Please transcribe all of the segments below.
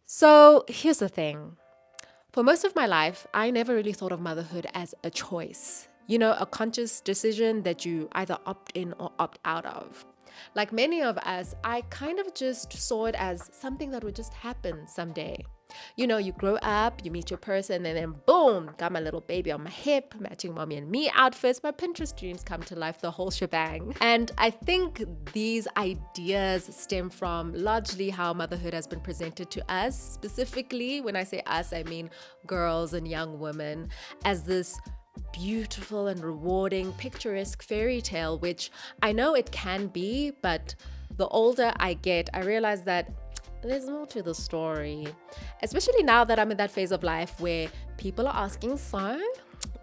So here's the thing. For most of my life, I never really thought of motherhood as a choice. You know, a conscious decision that you either opt in or opt out of. Like many of us, I kind of just saw it as something that would just happen someday. You know, you grow up, you meet your person, and then boom, got my little baby on my hip, matching mommy and me outfits. My Pinterest dreams come to life, the whole shebang. And I think these ideas stem from largely how motherhood has been presented to us. Specifically, when I say us, I mean girls and young women, as this beautiful and rewarding, picturesque fairy tale, which I know it can be, but the older I get, I realize that there's more to the story. Especially now that I'm in that phase of life where people are asking, so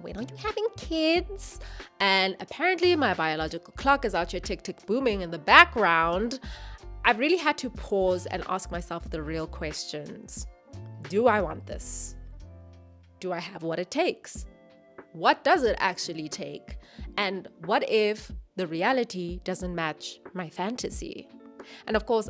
when are you having kids? And apparently my biological clock is out here tick tick booming in the background. I've really had to pause and ask myself the real questions. Do I want this? Do I have what it takes? What does it actually take? And what if the reality doesn't match my fantasy? And of course,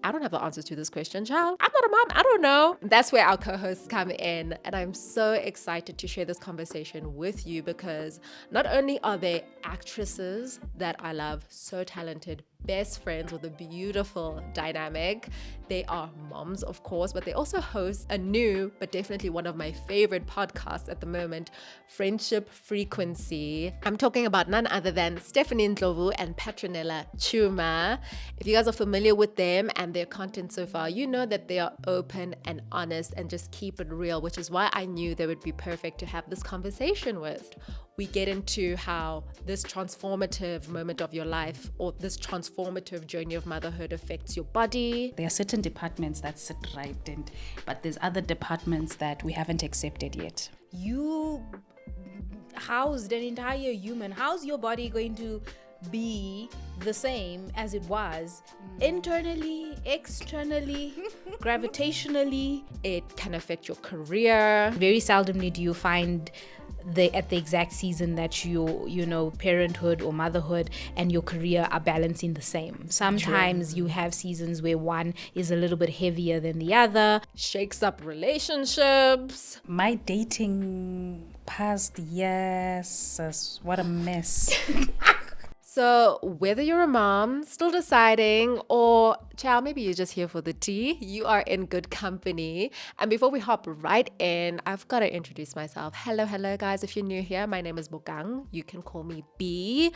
I don't have the answers to this question, child. I'm not a mom. I don't know. That's where our co-hosts come in. And I'm so excited to share this conversation with you because not only are they actresses that I love, so talented, best friends with a beautiful dynamic, they are moms, of course, but they also host a new, but definitely one of my favorite podcasts at the moment, Friendship Frequency. I'm talking about none other than Stephanie Ndlovu and Petronella Tshuma. If you guys are familiar with them and their content so far, you know that they are open and honest and just keep it real, which is why I knew they would be perfect to have this conversation with. We get into how this transformative moment of your life or this transformative journey of motherhood affects your body. There are certain departments that sit right, but there's other departments that we haven't accepted yet. You housed an entire human. How's your body going to be the same as it was internally, externally, gravitationally? It can affect your career. Very seldomly do you find at the exact season that you know, parenthood or motherhood and your career are balancing the same. Sometimes you have seasons where one is a little bit heavier than the other. Shakes up relationships. My dating past, yes, what a mess. So whether you're a mom, still deciding, or child, maybe you're just here for the tea, you are in good company. And before we hop right in, I've got to introduce myself. Hello, guys. If you're new here, my name is Bokang. You can call me B.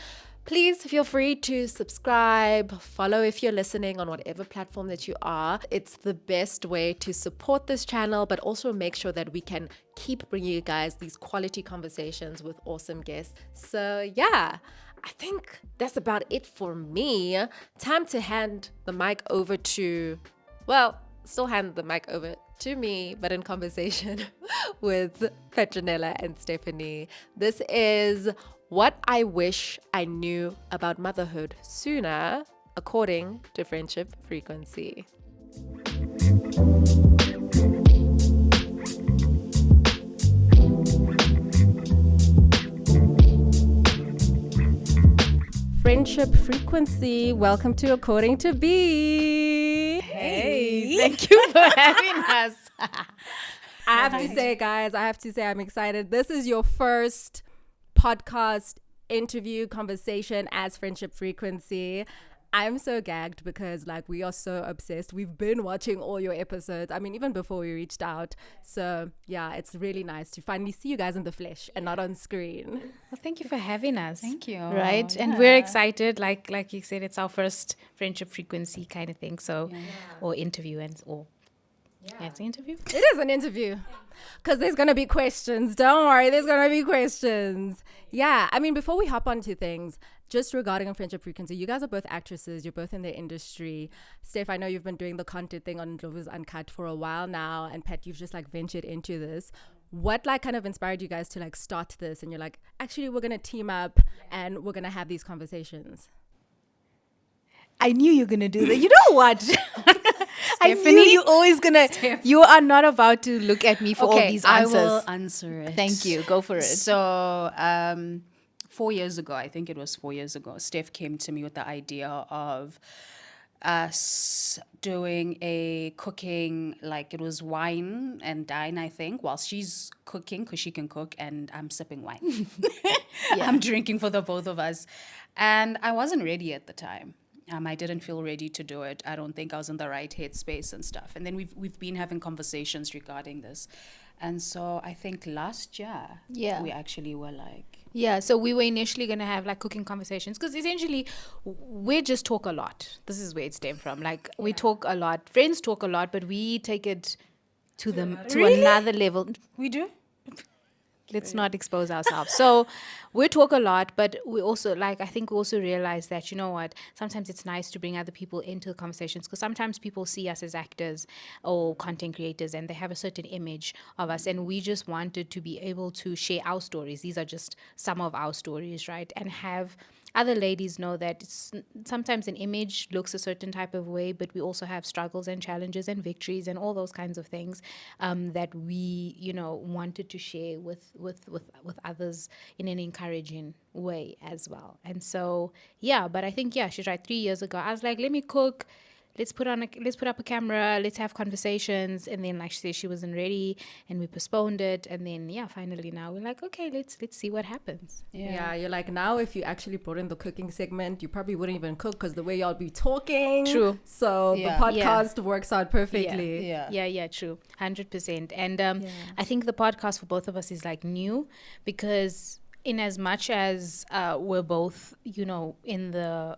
Please feel free to subscribe, follow if you're listening on whatever platform that you are. It's the best way to support this channel, but also make sure that we can keep bringing you guys these quality conversations with awesome guests. So yeah, I think that's about it for me. Time to hand the mic over to, well, still hand the mic over to me, but in conversation with Petronella and Stephanie. This is what I wish I knew about motherhood sooner, according to Friendship Frequency. Friendship Frequency, welcome to According to B. Hey, thank you for having us. I have to say I'm excited. This is your first podcast interview conversation as Friendship Frequency. I'm so gagged because we are so obsessed. We've been watching all your episodes. I mean, even before we reached out. So yeah, it's really nice to finally see you guys in the flesh and not on screen. Well, thank you for having us. Thank you. Right? Yeah. And we're excited. Like you said, it's our first Friendship Frequency kind of thing. So, or interview it's an interview. It is an interview because there's going to be questions. Don't worry, there's going to be questions. Yeah, I mean, before we hop onto things, just regarding Friendship Frequency, you guys are both actresses. You're both in the industry. Steph, I know you've been doing the content thing on Ndlovu's Uncut for a while now. And Pat, you've just ventured into this. What kind of inspired you guys to start this? And you're like, actually, we're going to team up and we're going to have these conversations. I knew you were going to do that. You know what? I knew you always going to. You are not about to look at me for all these answers. I will answer it. Thank you. Go for it. So, 4 years ago, I think it was 4 years ago, Steph came to me with the idea of us doing a cooking, like it was wine and dine, I think, while she's cooking because she can cook and I'm sipping wine. I'm drinking for the both of us. And I wasn't ready at the time. I didn't feel ready to do it. I don't think I was in the right headspace and stuff. And then we've been having conversations regarding this. And so I think last year, we actually were like, Yeah, so we were initially going to have like cooking conversations because essentially we just talk a lot. This is where it stemmed from. Like we talk a lot. Friends talk a lot, but we take it to another level. we do? Let's not expose ourselves. So we talk a lot, but we also I think we also realize that, you know what, sometimes it's nice to bring other people into the conversations because sometimes people see us as actors or content creators and they have a certain image of us. And we just wanted to be able to share our stories. These are just some of our stories, right? And have other ladies know that sometimes an image looks a certain type of way, but we also have struggles and challenges and victories and all those kinds of things that we, wanted to share with others in an encouraging way as well. And so, but I think, she's right. 3 years ago, I was like, let me cook. Let's put up a camera. Let's have conversations. And then, like she said, she wasn't ready, and we postponed it. And then, finally now we're like, okay, let's see what happens. Yeah, you're like, now if you actually brought in the cooking segment, you probably wouldn't even cook because the way y'all be talking. True. So the podcast works out perfectly. Yeah, true, 100%. And I think the podcast for both of us is like new because in as much as we're both, in the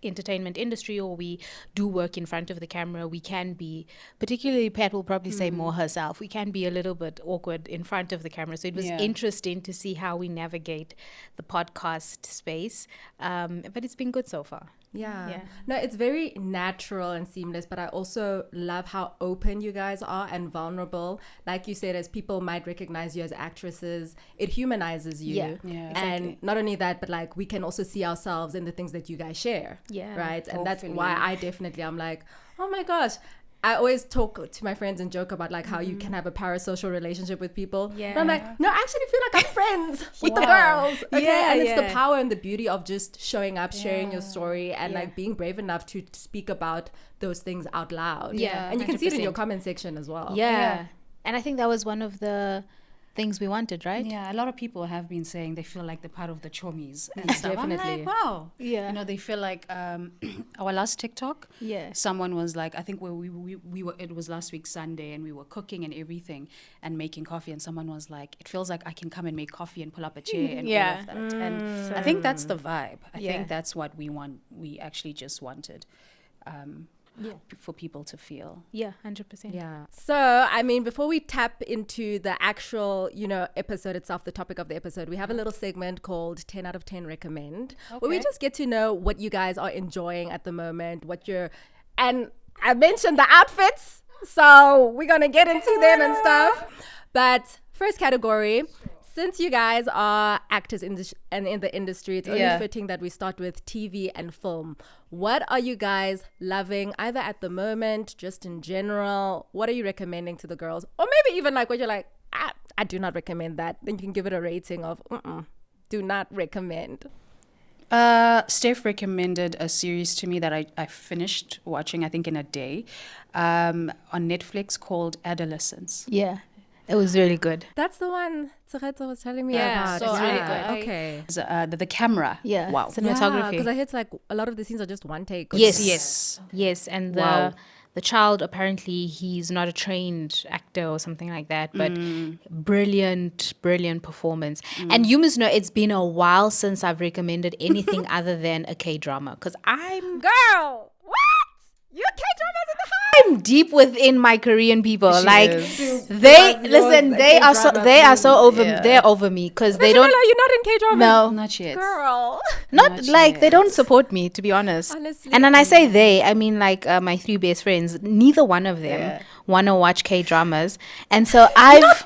entertainment industry or we do work in front of the camera, we can be, particularly Pat will probably say more herself, we can be a little bit awkward in front of the camera. So it was interesting to see how we navigate the podcast space. But it's been good so far. Yeah. No, it's very natural and seamless, but I also love how open you guys are and vulnerable. Like you said, as people might recognize you as actresses, it humanizes you. Yeah, And exactly. not only that, but like we can also see ourselves in the things that you guys share. Yeah, right. And that's why I'm like, oh my gosh. I always talk to my friends and joke about like how you can have a parasocial relationship with people. Yeah. And I'm like, no, I actually feel like I'm friends with the girls. Okay. And it's the power and the beauty of just showing up, sharing your story and like being brave enough to speak about those things out loud. Yeah. And you can see it in 100%. your comment section as well. Yeah. And I think that was one of the things we wanted, right? Yeah, a lot of people have been saying they feel like they're part of the chomies and stuff. Definitely. I'm like, wow. Yeah. They feel like our last TikTok. Yeah. Someone was like, I think we were. It was last week Sunday, and we were cooking and everything and making coffee. And someone was like, it feels like I can come and make coffee and pull up a chair and all of that. And I think that's the vibe. I think that's what we want. We actually just wanted. For people to feel. Yeah, 100%. Yeah. So, I mean, before we tap into the actual, episode itself, the topic of the episode, we have a little segment called 10 out of 10 recommend, where we just get to know what you guys are enjoying at the moment, and I mentioned the outfits, so we're going to get into them and stuff. But first category, since you guys are actors in the industry, it's only fitting that we start with TV and film. What are you guys loving, either at the moment, just in general? What are you recommending to the girls? Or maybe even like what you're like, I do not recommend that. Then you can give it a rating of, do not recommend. Steph recommended a series to me that I finished watching, I think in a day, on Netflix called Adolescence. Yeah. It was really good. That's the one Tsogetso was telling me Yeah, about. so it's really good. Okay. The camera. Yeah. Wow. Cinematography. Because I heard like a lot of the scenes are just one take. Yes. And Wow. the child, apparently he's not a trained actor or something like that, but brilliant performance. And you must know it's been a while since I've recommended anything other than a K-drama because Girl, what? Your K-dramas in the house? I'm deep within my Korean people. She like is. they Because listen, yours they are K-dramas so over Yeah. they're over me because they Petronella, don't you're not in K-dramas? no Not yet. Girl. not like yet. they don't support me, to be honest. Honestly. And when I say they, I mean like my three best friends. Neither one of them want to watch K-dramas, and so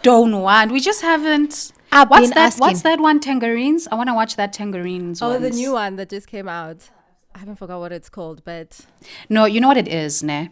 Don't want. We just haven't. I've What's been that? asking. What's that one? Tangerines. I want to watch that Tangerines. Oh, the ones. new one that just came out. I haven't forgot what it's called, but No, you know what it is, ne?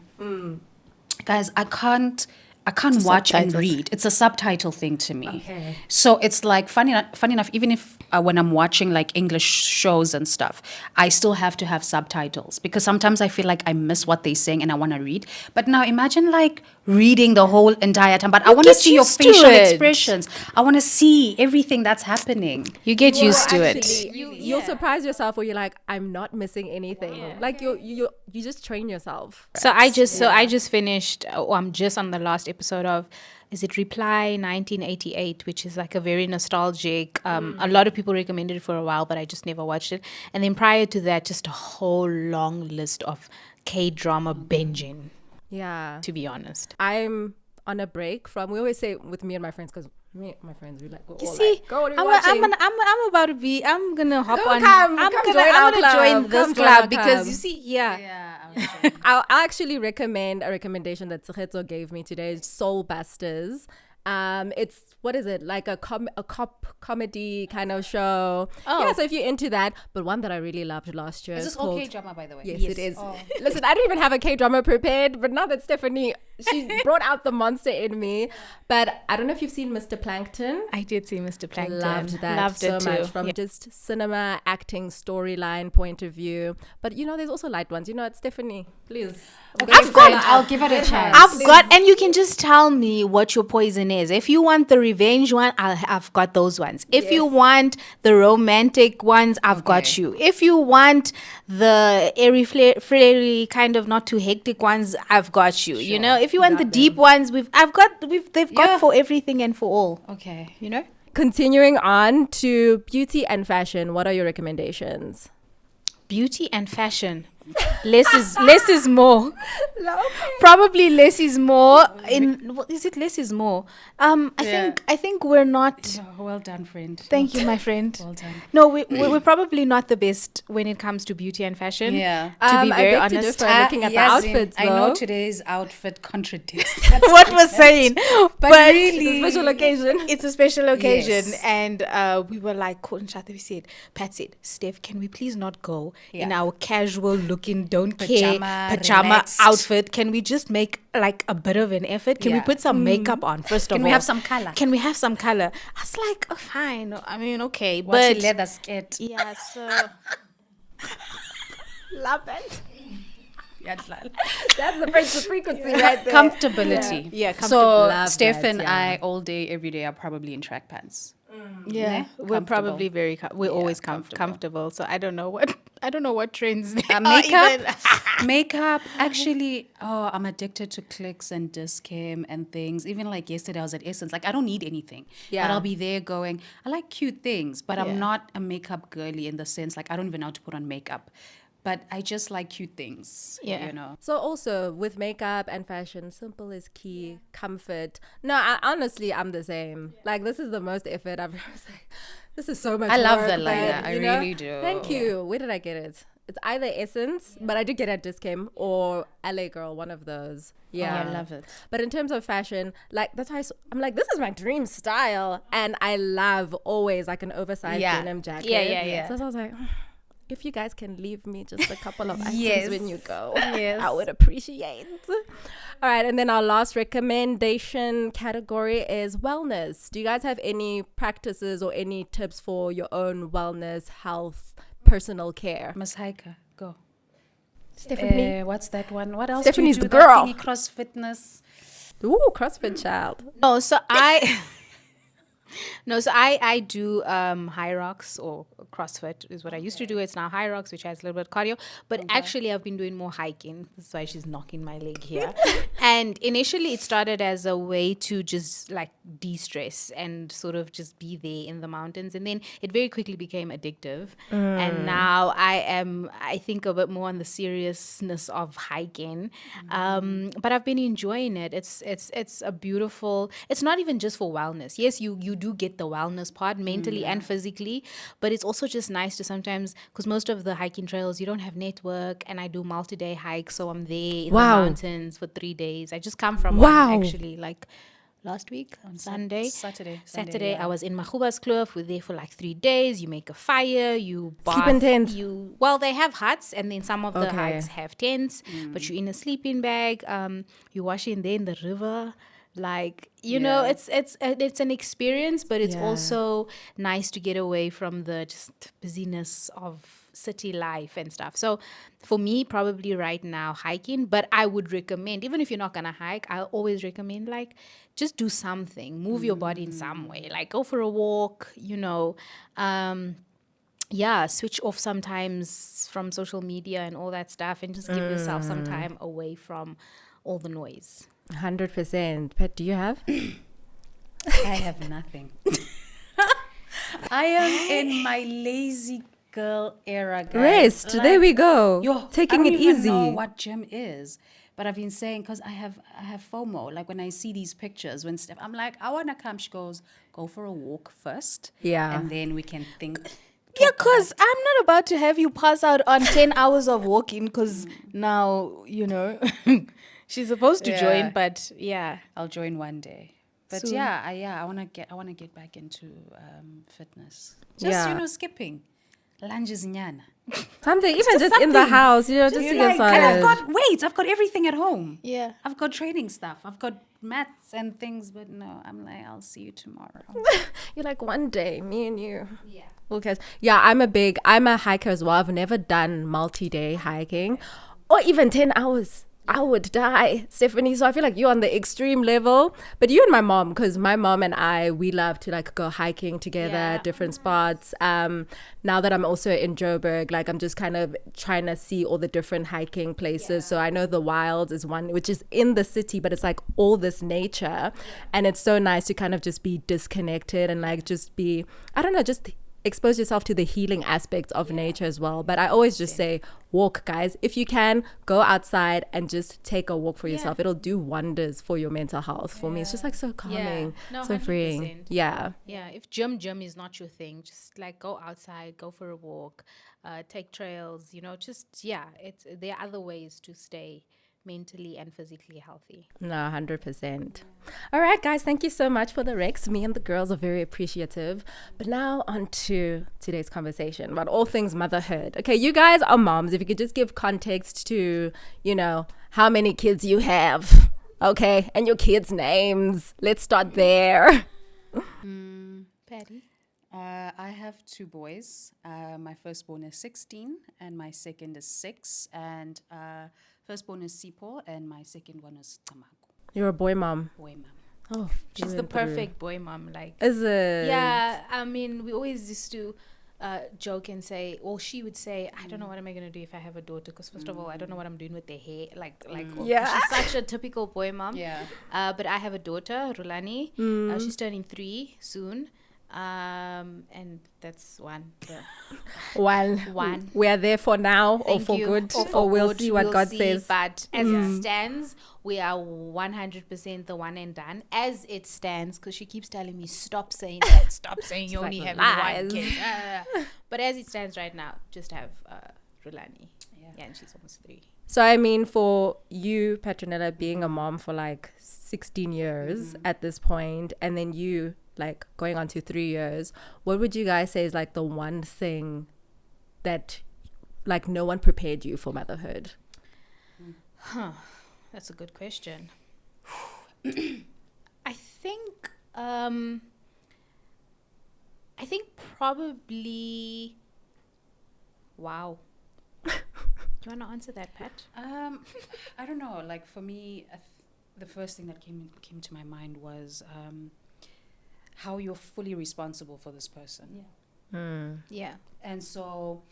Guys, I can't. I can't watch and subtitles. read. It's a subtitle thing to me. Okay. So it's like funny enough, even if when I'm watching like English shows and stuff, I still have to have subtitles because sometimes I feel like I miss what they're saying and I want to read. But now imagine like reading the whole entire time. But I want to get see your used to facial it. expressions. I want to see everything that's happening. You get used to it. Actually, you'll surprise yourself where you're like, I'm not missing anything. Like you just train yourself. So I just finished. I'm just on the last episode of. Is it Reply 1988, which is like a very nostalgic. A lot of people recommended it for a while, but I just never watched it. And then prior to that, just a whole long list of K-drama binging. Yeah. To be honest, I'm on a break from. We always say with me and my friends because me and my friends we like we're all see, like, go what are we watching? I'm about to be. I'm gonna hop Go on. come I'm join gonna our club. join this Come join our club because club. you see, yeah. Yeah. I'll actually recommend a recommendation that Tsegetso gave me today. Soul Busters. It's what is it like a cop comedy kind of show? Yeah, so if you're into that, but one that I really loved last year Is is this all called. K-drama, by the way? Yes, it is. Listen, I don't even have a K-drama prepared, but now that Stephanie, she brought out the monster in me. But I don't know if you've seen Mr. Plankton. I did see Mr. Plankton. Loved that Loved so it too. much from just cinema, acting, storyline point of view. But there's also light ones. It's Stephanie. Please. I'll give it a chance. I've got, and you can just tell me what your poison is. If you want the revenge one, I've got those ones. If you want the romantic ones, I've got you. If you want the airy, flary, kind of not too hectic ones, I've got you. If you want the deep ones, they've got for everything and for all. Okay. Continuing on to beauty and fashion, what are your recommendations? Beauty and fashion. Less is more. Probably less is more. Is it less is more? I think we're not. Well done, friend. Thank you, my friend. Well done. No, we're probably not the best when it comes to beauty and fashion. Yeah. To be very I beg to honest. differ, looking at the outfits, I know though. today's outfit contradicts. What was saying, but really, It's a special occasion. it's a special occasion, Yes. and we were like, we said, Pat said, Steph, can we please not go in our casual looking, don't care pajama relaxed. outfit? Can we just make like a bit of an effort? Can we Yeah. put some makeup on first of all? Can we have some color? Can we have some color? I was like, oh, fine. I mean, okay, What's but leather skirt? yeah, so Love it. Yeah, lal. That's the frequency right there. Comfortability. Yeah, So Love Steph that, and yeah. I all day, every day are probably in track pants. yeah, we're probably very we're always comfortable. So I don't know what trends there are Makeup, even. makeup. Actually, I'm addicted to clicks and Discam and things. Even like yesterday, I was at Essence. Like I don't need anything. Yeah. But I'll be there going. I like cute things, but I'm not a makeup girly in the sense like I don't even know how to put on makeup. But I just like cute things. Yeah. So also with makeup and fashion, simple is key. Comfort. No, honestly, I'm the same. Like this is the most effort I've ever said. This is so much. I love work, that like but, that. I really do. Thank you. Where did I get it? It's either Essence, but I did get it at Discam, or LA Girl, one of those. Yeah, I love it. But in terms of fashion, like that's why I'm like, this is my dream style, and I love always like an oversized denim jacket. Yeah. So I was like, if you guys can leave me just a couple of items Yes. when you go, Yes. I would appreciate. All right, and then our last recommendation category is wellness. Do you guys have any practices or any tips for your own wellness, health, personal care? Miss Hiker, go. Stephanie? What's that one? What else? Stephanie's do you the do? That girl. thingy, cross fitness. Ooh, CrossFit child. No, so I I do high rocks or CrossFit is what I used to do. It's now high rocks, which has a little bit of cardio. But actually, I've been doing more hiking. That's why she's knocking my leg here. And initially, it started as a way to just like de-stress and sort of just be there in the mountains. And then it very quickly became addictive. And now I think a bit more on the seriousness of hiking. But I've been enjoying it. It's a beautiful. It's not even just for wellness. Yes, you do get the wellness part mentally and physically, but it's also just nice to sometimes, because most of the hiking trails you don't have network, and I do multi-day hikes, so I'm there in the mountains for 3 days. I just come from one actually, like last week on Saturday, yeah. I was in Mahuba's Kloof. We're there for like 3 days. You make a fire, you bath, Sleep in tents. well, they have huts, and then some of the hikes have tents, but you're in a sleeping bag. You wash in there in the river. Like, you know, Yeah. it's an experience, but it's Yeah. also nice to get away from the just busyness of city life and stuff. So for me, probably right now, hiking, but I would recommend, even if you're not gonna hike, I'll always recommend like just do something, move your body in some way, like go for a walk, you know. Yeah, switch off sometimes from social media and all that stuff and just give yourself some time away from all the noise. 100%. Pet, do you have? I have nothing. I am in my lazy girl era, guys. Rest. There we go. Yo, Taking I it don't even easy. know what gym is, but I've been saying because I have FOMO. Like when I see these pictures, when Steph, I'm like, I wanna come. She goes, go for a walk first, Yeah. and then we can think. Yeah, because I'm not about to have you pass out on 10 hours of walking because now, you know, she's supposed to Yeah. join, but yeah. I'll join one day. But Soon. I wanna get back into fitness. Just Yeah. skipping, lunges nyana. Something, even just in the house, just to You're get like, and I've started. got weights. I've got everything at home. Yeah. I've got training stuff. I've got mats and things. But no, I'm like, I'll see you tomorrow. You're like, one day, me and you. Yeah. Okay. Yeah, I'm a hiker as well. I've never done multi-day hiking or even 10 hours. I would die, Stephanie. So I feel like you're on the extreme level. But you and my mom, because my mom and I, we love to like go hiking together at different spots. Now that I'm also in Joburg, like I'm just kind of trying to see all the different hiking places. So I know the Wilds is one, which is in the city, but it's like all this nature. And it's so nice to kind of just be disconnected and like just be, I don't know, just expose yourself to the healing aspects of nature as well. But I always just say, walk, guys. If you can, go outside and just take a walk for yourself. It'll do wonders for your mental health. For me, it's just like so calming, No, so freeing. 100%. Yeah. Yeah, if gym is not your thing, just like go outside, go for a walk, take trails, you know, just, there are other ways to stay mentally and physically healthy. No, 100%. All right, guys, thank you so much for the Rex. Me and the girls are very appreciative. But now on to today's conversation about all things motherhood. Okay, you guys are moms. If you could just give context to, you know, how many kids you have, okay, and your kids' names. Let's start there. Patty? I have two boys. My firstborn is 16 and my second is 6. And firstborn is Sipo and my second one is Tamaku. You're a boy mom. Boy mom. Oh, She's through the and through. perfect boy mom. Like, Is it? yeah, I mean, we always used to joke and say, or she would say, I don't know what am I going to do if I have a daughter, because first of all, I don't know what I'm doing with their hair. Yeah. She's such a typical boy mom. Yeah. But I have a daughter, Rulani. She's turning 3 soon. And that's one. One. We are there for now or Thank for you. good, Or for or we'll good, see what God see, says. But as it stands, we are 100% the one and done. As it stands, because she keeps telling me, stop saying that. Stop saying you only have one kid. But as it stands right now, just have Rulani. Yeah, and she's almost 3. So, I mean, for you, Petronella, being a mom for like 16 years at this point, and then you like going on to 3 years, what would you guys say is like the one thing that like no one prepared you for motherhood? That's a good question. I think probably, wow. Do you want to answer that, Pat? I don't know. Like for me, the first thing that came to my mind was how you're fully responsible for this person. Yeah. And so,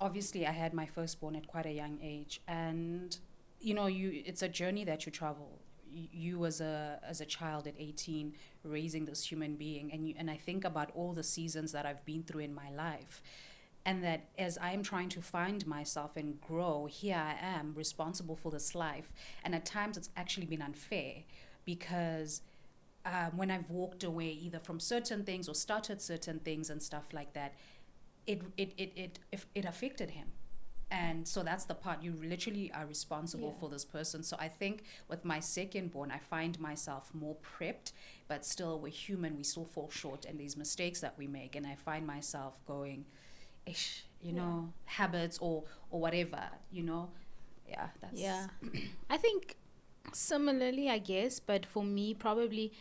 obviously, I had my firstborn at quite a young age, and you know, it's a journey that you travel. You as a child at 18, raising this human being, and I think about all the seasons that I've been through in my life. And that as I'm trying to find myself and grow, here I am responsible for this life. And at times it's actually been unfair because when I've walked away either from certain things or started certain things and stuff like that, it affected him. And so that's the part, you literally are responsible for this person. So I think with my second born, I find myself more prepped, but still we're human, we still fall short, and these mistakes that we make. And I find myself going, you know, habits or whatever, you know. That's I think Similarly, I guess, but for me, probably,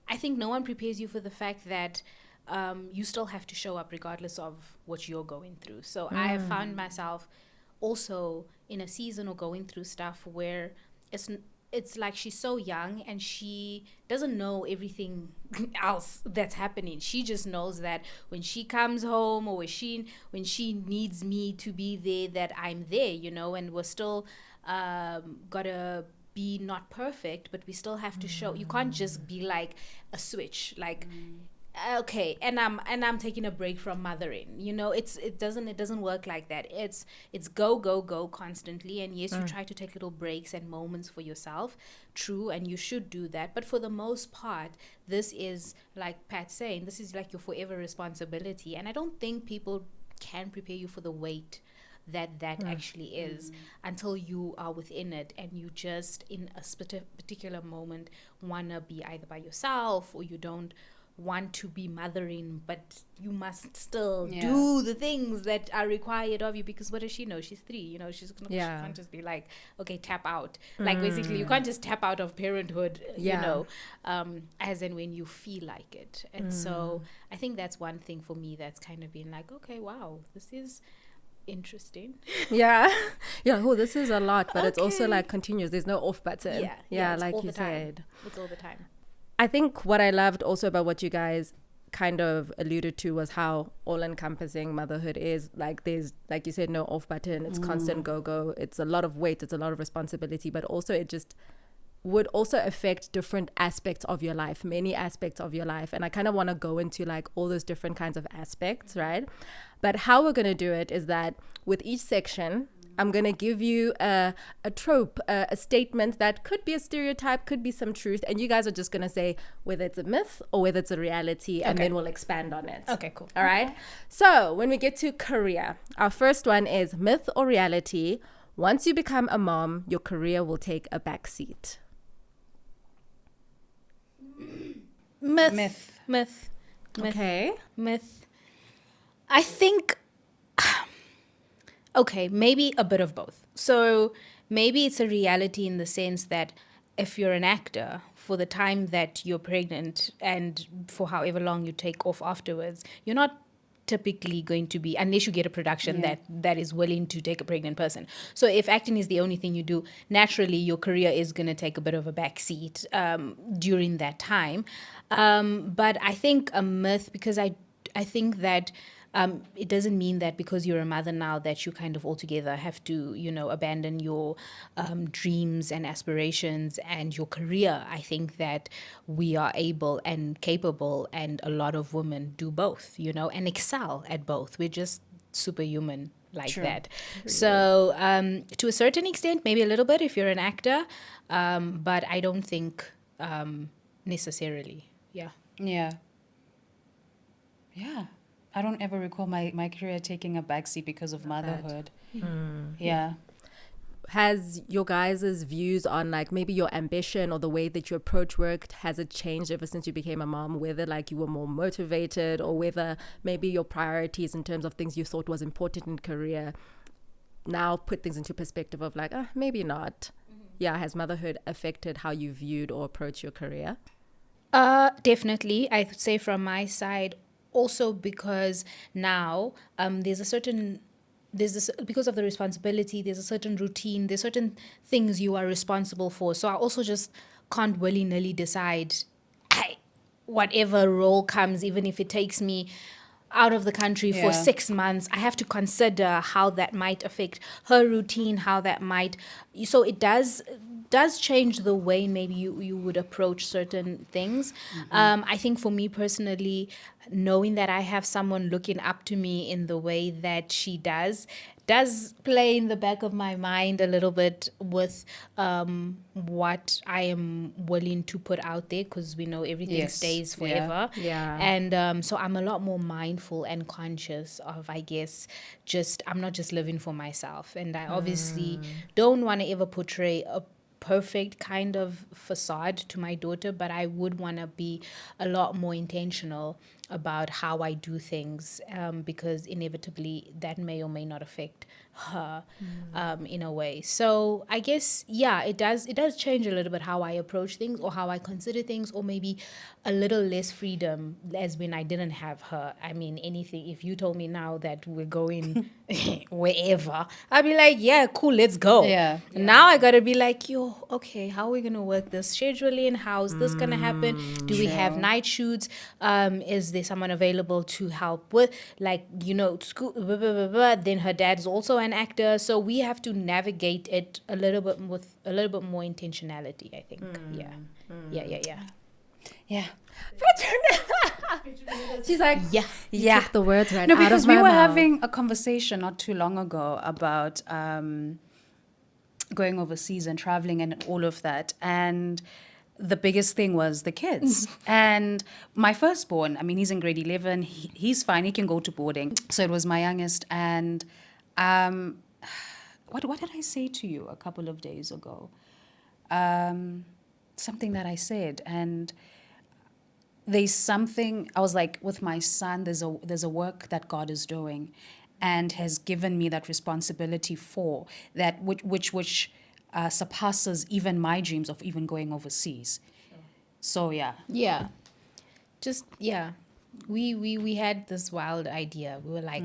I think no one prepares you for the fact that you still have to show up regardless of what you're going through. So I have found myself also in a season or going through stuff where it's like she's so young and she doesn't know everything else that's happening. She just knows that when she comes home or when she needs me to be there, that I'm there, you know, and we're still gotta be not perfect, but we still have to show. You can't just be like a switch, like okay, and I'm taking a break from mothering, you know. It doesn't work like that. It's go constantly, and yes, you try to take little breaks and moments for yourself, true, and you should do that, but for the most part, this is, like Pat's saying, this is like your forever responsibility, and I don't think people can prepare you for the weight that actually is until you are within it, and you just in a particular moment want to be either by yourself, or you don't want to be mothering, but you must still do the things that are required of you, because what does she know? She's 3, you know. She can't just be like, okay, tap out. Like, basically, you can't just tap out of parenthood, you know, as and when you feel like it. And so I think that's one thing for me that's kind of been like, okay, wow, this is interesting. Oh, this is a lot, but it's also like continuous. There's no off button. Like you said, it's all the time. I think what I loved also about what you guys kind of alluded to was how all-encompassing motherhood is. Like, there's, like you said, no off button. It's constant go. It's a lot of weight. It's a lot of responsibility, but also it just would also affect different aspects of your life, many aspects of your life. And I kind of want to go into like all those different kinds of aspects, right? But how we're going to do it is that with each section, I'm going to give you a trope, a statement that could be a stereotype, could be some truth. And you guys are just going to say whether it's a myth or whether it's a reality, and then we'll expand on it. Okay, cool. All right. So when we get to career, our first one is myth or reality. Once you become a mom, your career will take a back seat. Myth. Okay. Myth. I think, okay, maybe a bit of both. So maybe it's a reality in the sense that if you're an actor, for the time that you're pregnant and for however long you take off afterwards, you're not typically going to be, unless you get a production that is willing to take a pregnant person. So if acting is the only thing you do, naturally your career is going to take a bit of a backseat during that time. But I think a myth, because I think that it doesn't mean that because you're a mother now that you kind of altogether have to, you know, abandon your dreams and aspirations and your career. I think that we are able and capable, and a lot of women do both, you know, and excel at both. We're just superhuman like that. So to a certain extent, maybe a little bit if you're an actor, but I don't think necessarily. Yeah. I don't ever recall my career taking a backseat because of motherhood. Has your guys' views on like maybe your ambition or the way that you approach work, has it changed ever since you became a mom? Whether like you were more motivated, or whether maybe your priorities in terms of things you thought was important in career now put things into perspective of like, maybe not. Has motherhood affected how you viewed or approached your career? Definitely. I would say from my side, also because now because of the responsibility, there's a certain routine, there's certain things you are responsible for. So I also just can't willy-nilly decide, whatever role comes, even if it takes me out of the country for 6 months, I have to consider how that might affect her routine, how that might, so it does change the way maybe you would approach certain things. I think for me personally, knowing that I have someone looking up to me in the way that she does play in the back of my mind a little bit with what I am willing to put out there, because we know everything stays forever. And so I'm a lot more mindful and conscious of, I guess, I'm not just living for myself. And I obviously don't want to ever portray a perfect kind of facade to my daughter, but I would want to be a lot more intentional about how I do things, because inevitably that may or may not affect her in a way. So I guess, yeah, it does change a little bit how I approach things or how I consider things, or maybe a little less freedom as when I didn't have her. I mean, anything, if you told me now that we're going wherever, I'd be like, yeah, cool, let's go. Yeah. Now I gotta be like, yo, okay, how are we gonna work this scheduling? How's this gonna happen? Do we have night shoots? Is there someone available to help with, like, school, blah, blah, blah, blah. Then her dad's also an actor, so we have to navigate it a little bit with a little bit more intentionality, I think. Yeah. She's like, Yeah. you took the words right No, out of because my we were mouth. having a conversation not too long ago about going overseas and traveling and all of that. And the biggest thing was the kids. And my firstborn, I mean, he's in grade 11. He's fine. He can go to boarding. So it was my youngest. And what did I say to you a couple of days ago? Something that I said. And there's something, I was like, with my son, there's a work that God is doing and has given me that responsibility for that, which surpasses even my dreams of even going overseas. So yeah. Yeah. Just, yeah. We had this wild idea. We were like,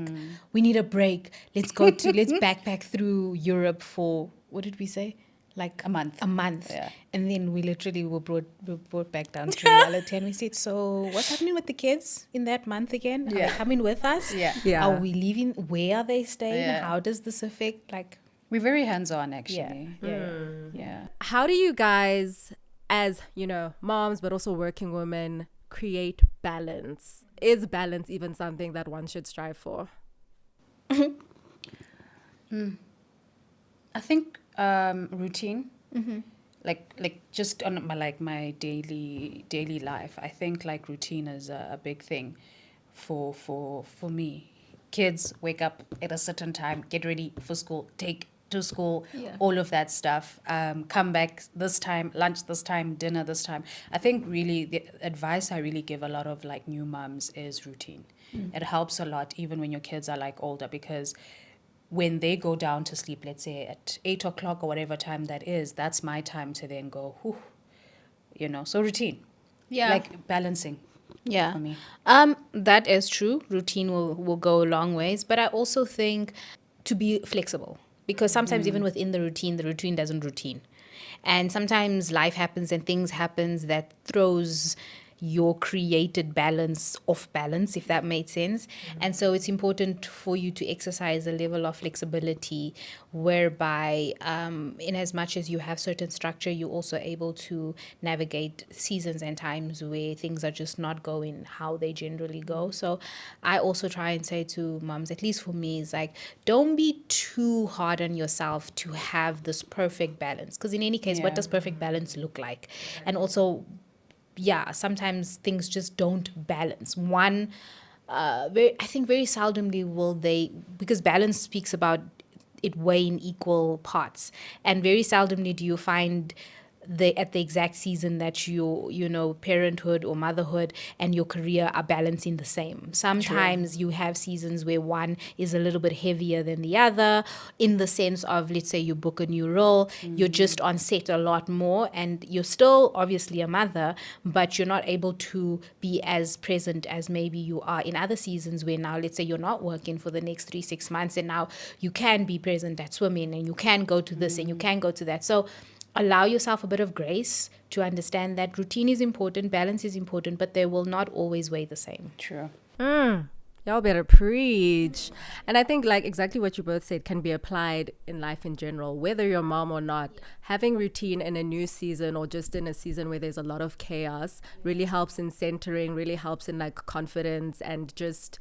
we need a break. Let's backpack through Europe for, what did we say? Like A month. Yeah. And then we literally were brought back down to reality, and we said, so what's happening with the kids in that month again? Are they coming with us? Yeah. Are we leaving? Where are they staying? Yeah. How does this affect, like... We're very hands-on, actually. Yeah. How do you guys, as, moms, but also working women, create balance? Is balance even something that one should strive for? I think routine, like just on my daily life. I think like routine is a big thing for me. Kids wake up at a certain time, get ready for school, take to school, all of that stuff. Come back this time, lunch this time, dinner this time. I think really the advice I really give a lot of like new moms is routine. It helps a lot even when your kids are like older, because when they go down to sleep, let's say at 8 o'clock or whatever time that is, that's my time to then go, whew, so routine. Yeah. Like balancing. Yeah. For me. That is true. Routine will go a long ways. But I also think to be flexible, because sometimes even within the routine doesn't routine. And sometimes life happens and things happens that throws your created balance off balance, if that made sense. And so it's important for you to exercise a level of flexibility whereby in as much as you have certain structure, you're also able to navigate seasons and times where things are just not going how they generally go. So I also try and say to moms, at least for me, is like, don't be too hard on yourself to have this perfect balance, because in any case, what does perfect balance look like? And also, sometimes things just don't balance. I think very seldomly will they, because balance speaks about it weighing equal parts, and very seldomly do you find at the exact season that your parenthood or motherhood and your career are balancing the same. Sometimes you have seasons where one is a little bit heavier than the other, in the sense of, let's say you book a new role, you're just on set a lot more, and you're still obviously a mother, but you're not able to be as present as maybe you are in other seasons where now, let's say you're not working for the next 3-6 months, and now you can be present at swimming, and you can go to this and you can go to that. So allow yourself a bit of grace to understand that routine is important, balance is important, but they will not always weigh the same. True. Y'all better preach. And I think like exactly what you both said can be applied in life in general, whether you're a mom or not. Having routine in a new season or just in a season where there's a lot of chaos really helps in centering, really helps in like confidence and just,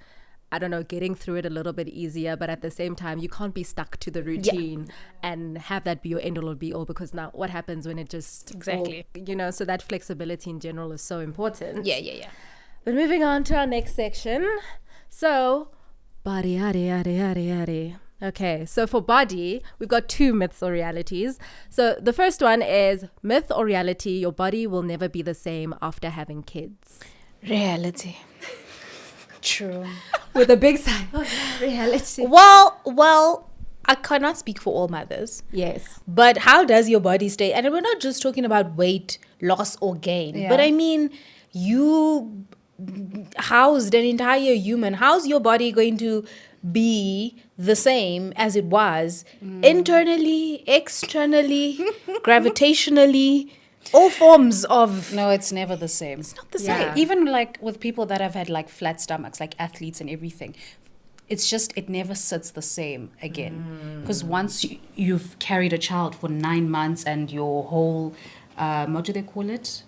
I don't know, getting through it a little bit easier. But at the same time, you can't be stuck to the routine and have that be your end all or be all, because now what happens when it just Exactly. so that flexibility in general is so important. Yeah. But moving on to our next section. So, body, yaddy. Okay, so for body, we've got 2 myths or realities. So the first one is myth or reality, your body will never be the same after having kids. Reality. True. with a big sign of reality. Well, I cannot speak for all mothers. Yes. But how does your body stay? And we're not just talking about weight loss or gain. Yeah. But I mean, you housed an entire human. How's your body going to be the same as it was internally, externally, gravitationally, all forms of... No, it's never the same. It's not the Yeah. same. Even like with people that have had like flat stomachs, like athletes and everything, it's just, it never sits the same again. Because once you've carried a child for 9 months and your whole, what do they call it?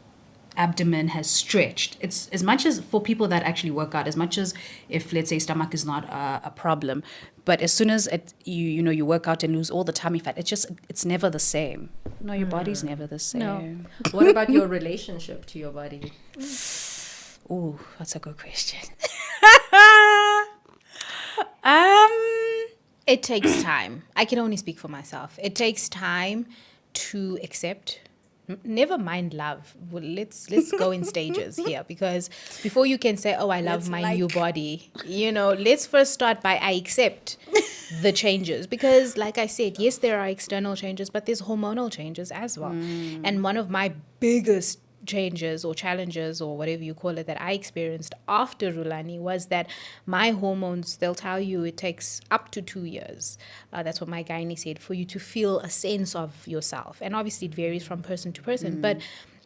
Abdomen has stretched. It's as much as for people that actually work out, as much as if, let's say, stomach is not a problem, but as soon as you work out and lose all the tummy fat, it's never the same. No, your body's never the same. No. What about your relationship to your body? Ooh, that's a good question. It takes time. I can only speak for myself. It takes time to accept. Never mind love. Well, let's go in stages here, because before you can say, "Oh, I love my new body," let's first start by I accept the changes, because, like I said, yes, there are external changes, but there's hormonal changes as well. And one of my biggest changes or challenges or whatever you call it that I experienced after Rulani was that my hormones, they'll tell you it takes up to 2 years. That's what my gynae said, for you to feel a sense of yourself. And obviously it varies from person to person, but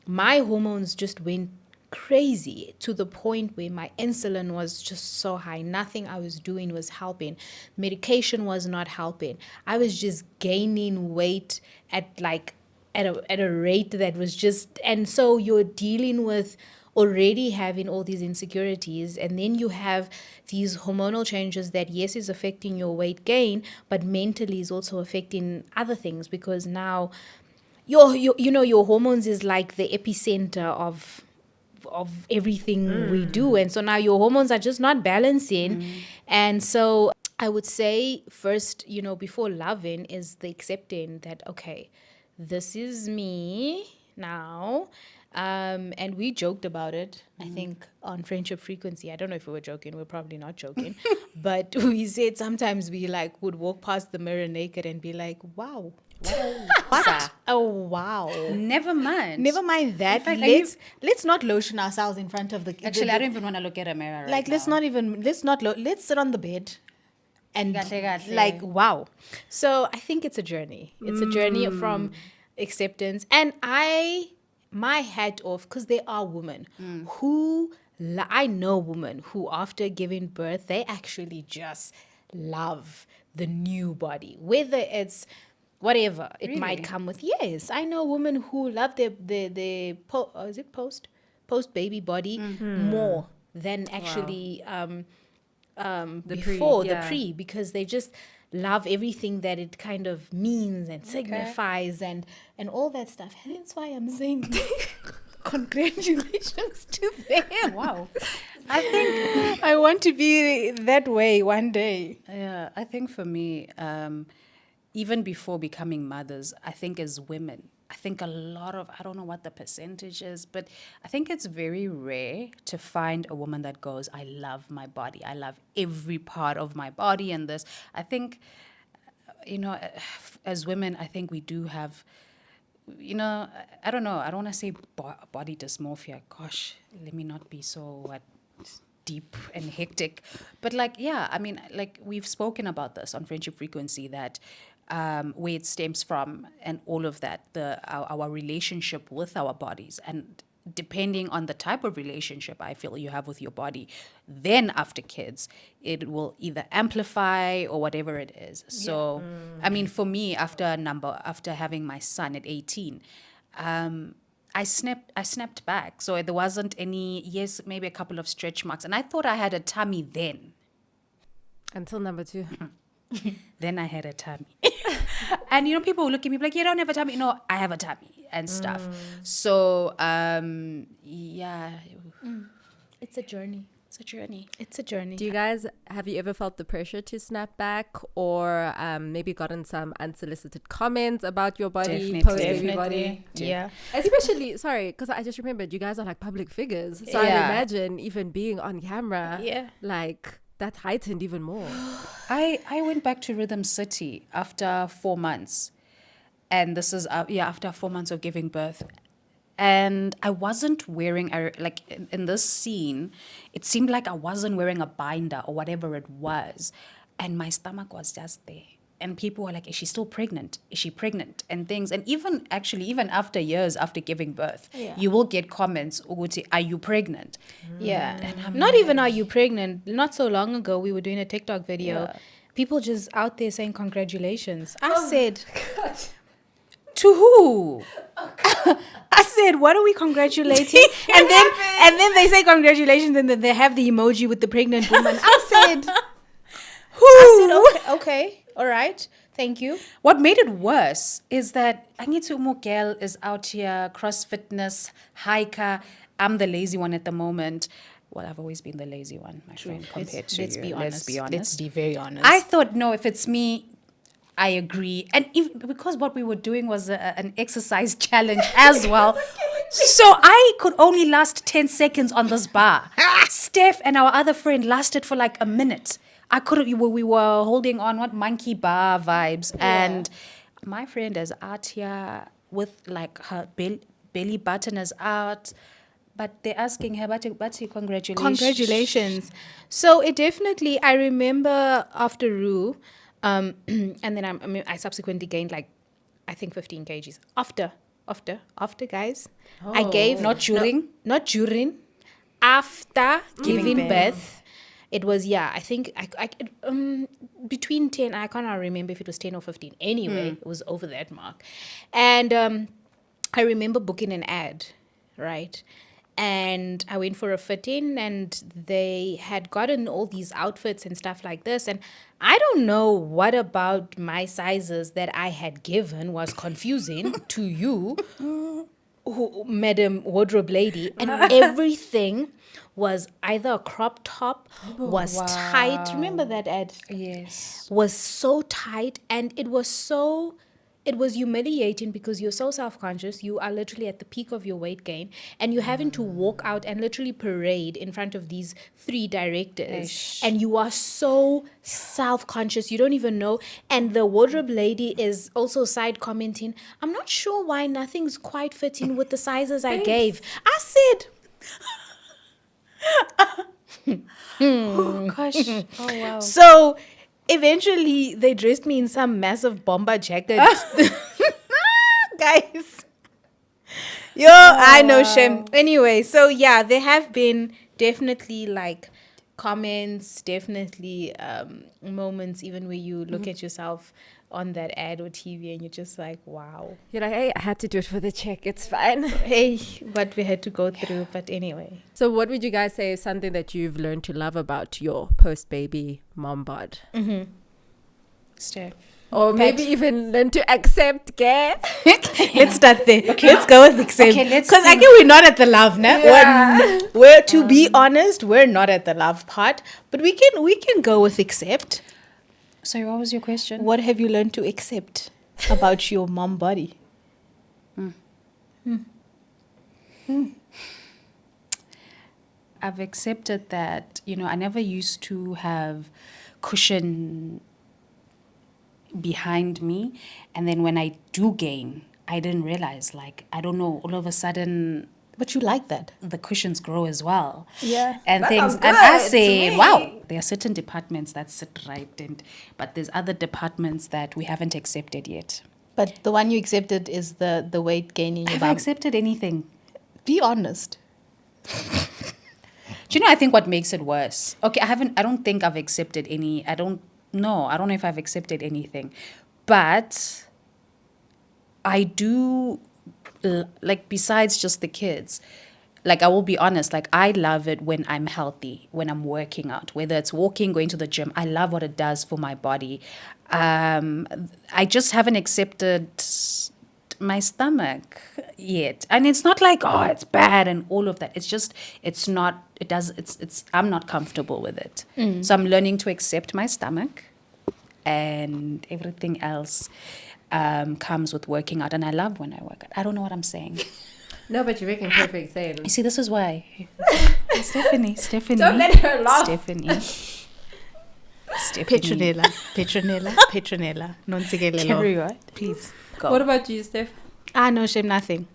my hormones just went crazy to the point where my insulin was just so high. Nothing I was doing was helping. Medication was not helping. I was just gaining weight at a rate that was just, and so you're dealing with already having all these insecurities, and then you have these hormonal changes that, yes, is affecting your weight gain, but mentally is also affecting other things, because now your hormones is like the epicenter of everything we do, and so now your hormones are just not balancing. And so I would say first, before loving, is the accepting that, okay, this is me now. And we joked about it, I think, on Friendship Frequency. I don't know if we were joking. We're probably not joking. But we said sometimes we would walk past the mirror naked and be like, wow. What? Oh, wow. Never mind. Never mind that. fact, Let's not lotion ourselves in front of the... Actually, I don't even want to look at a mirror right let's now. let's sit on the bed and Gahle. wow. So I think it's a journey. It's a journey from acceptance. And my hat off, because there are women who, I know women who after giving birth, they actually just love the new body, whether it's whatever it might come with. Yes, I know women who love their post baby body more than actually before the pre, because they just love everything that it kind of means and signifies and all that stuff. And that's why I'm saying congratulations to them. Wow. I think I want to be that way one day. Yeah, I think for me, even before becoming mothers, I think as women, I think a lot of, I don't know what the percentage is, but I think it's very rare to find a woman that goes, I love my body. I love every part of my body and this. I think, as women, I think we do have, I don't know. I don't want to say body dysmorphia. Gosh, let me not be so deep and hectic. But we've spoken about this on Friendship Frequency, that where it stems from and all of that, our relationship with our bodies. And depending on the type of relationship I feel you have with your body, then after kids, it will either amplify or whatever it is. So, I mean, for me, after having my son at 18, I snapped back. So there wasn't any, yes, maybe a couple of stretch marks. And I thought I had a tummy then. Until number 2. Then I had a tummy. And, people will look at me like, you don't have a tummy. No, I have a tummy and stuff. So, yeah. It's a journey. It's a journey. It's a journey. Have you ever felt the pressure to snap back, or maybe gotten some unsolicited comments about your body, post baby body? Yeah. Especially, sorry, because I just remembered you guys are like public figures. So I'd imagine even being on camera, like that heightened even more. I went back to Rhythm City after 4 months. And this is, after 4 months of giving birth. And I wasn't wearing, in this scene, it seemed like I wasn't wearing a binder or whatever it was. And my stomach was just there. And people were like, is she still pregnant? Is she pregnant? And things. And even after years after giving birth, you will get comments, Uguti, are you pregnant? Yeah. Not even are you pregnant. Not so long ago, we were doing a TikTok video. People just out there saying congratulations. I said... God. To who? I said, what are we congratulating? and then they say congratulations, and then they have the emoji with the pregnant woman. I said, who? I said, okay, all right, thank you. What made it worse is that Angitu Mogel is out here, cross fitness, hiker. I'm the lazy one at the moment. Well, I've always been the lazy one, my friend, compared to let's you. be honest. Let's be honest. Let's be very honest. I thought, no, if it's me, I agree. And because what we were doing was an exercise challenge as well. So I could only last 10 seconds on this bar. Steph and our other friend lasted for like a minute. We were holding on monkey bar vibes. Yeah. And my friend is out here with like her belly button is out. But they're asking her, Bati, congratulations. Congratulations. So it definitely, I remember after Rue, and then I subsequently gained like, I think 15 kgs after guys. I gave not during, after giving birth. It was I think I between 10. I cannot remember if it was 10 or 15. Anyway, it was over that mark, and I remember booking an ad, right? And I went for a fit-in, and they had gotten all these outfits and stuff like this. And I don't know what about my sizes that I had given was confusing to you, Madam Wardrobe Lady. And everything was either a crop top, was tight. Remember that ad? Yes. Was so tight, and it was humiliating because you're so self-conscious. You are literally at the peak of your weight gain, and you're having to walk out and literally parade in front of these 3 directors. And you are so self-conscious. You don't even know. And the wardrobe lady is also side commenting, I'm not sure why nothing's quite fitting with the sizes I gave. I said... Oh, gosh. Oh, wow. So... eventually, they dressed me in some massive bomber jacket. Guys. I know shame. Anyway, so there have been definitely like comments, definitely moments even where you look at yourself on that ad or TV and you're just like, wow. You're like, hey, I had to do it for the check. It's fine. Hey, what we had to go through. But anyway. So what would you guys say is something that you've learned to love about your post-baby mom bod? Steph. Or maybe even learn to accept care. Let's start there. Okay. Let's go with accept. Because I think we're not at the love now. Yeah. We're to be honest, we're not at the love part. But we can go with accept. Sorry, what was your question? What have you learned to accept about your mom body? I've accepted that, I never used to have cushion behind me. And then when I do gain, I didn't realize, I don't know, all of a sudden... But you like that. The cushions grow as well. Yeah. And things. And I say, wow, there are certain departments that sit right. But there's other departments that we haven't accepted yet. But the one you accepted is the weight gain in your Have bum. I accepted anything? Be honest. Do you know, I think what makes it worse? Okay, I don't think I've accepted any. I don't know if I've accepted anything. But I do... besides just the kids, I will be honest, I love it when I'm healthy, when I'm working out, whether it's walking, going to the gym. I love what it does for my body. I just haven't accepted my stomach yet. And it's not like, oh, it's bad and all of that. It's just, I'm not comfortable with it. So I'm learning to accept my stomach, and everything else comes with working out. And I love when I work out. I don't know what I'm saying. No, but you're making perfect sense. You see, this is why. Stephanie. Don't let her laugh. Stephanie. Petronella. Non Carry on. please. Go. What about you, Steph? No, shame, nothing.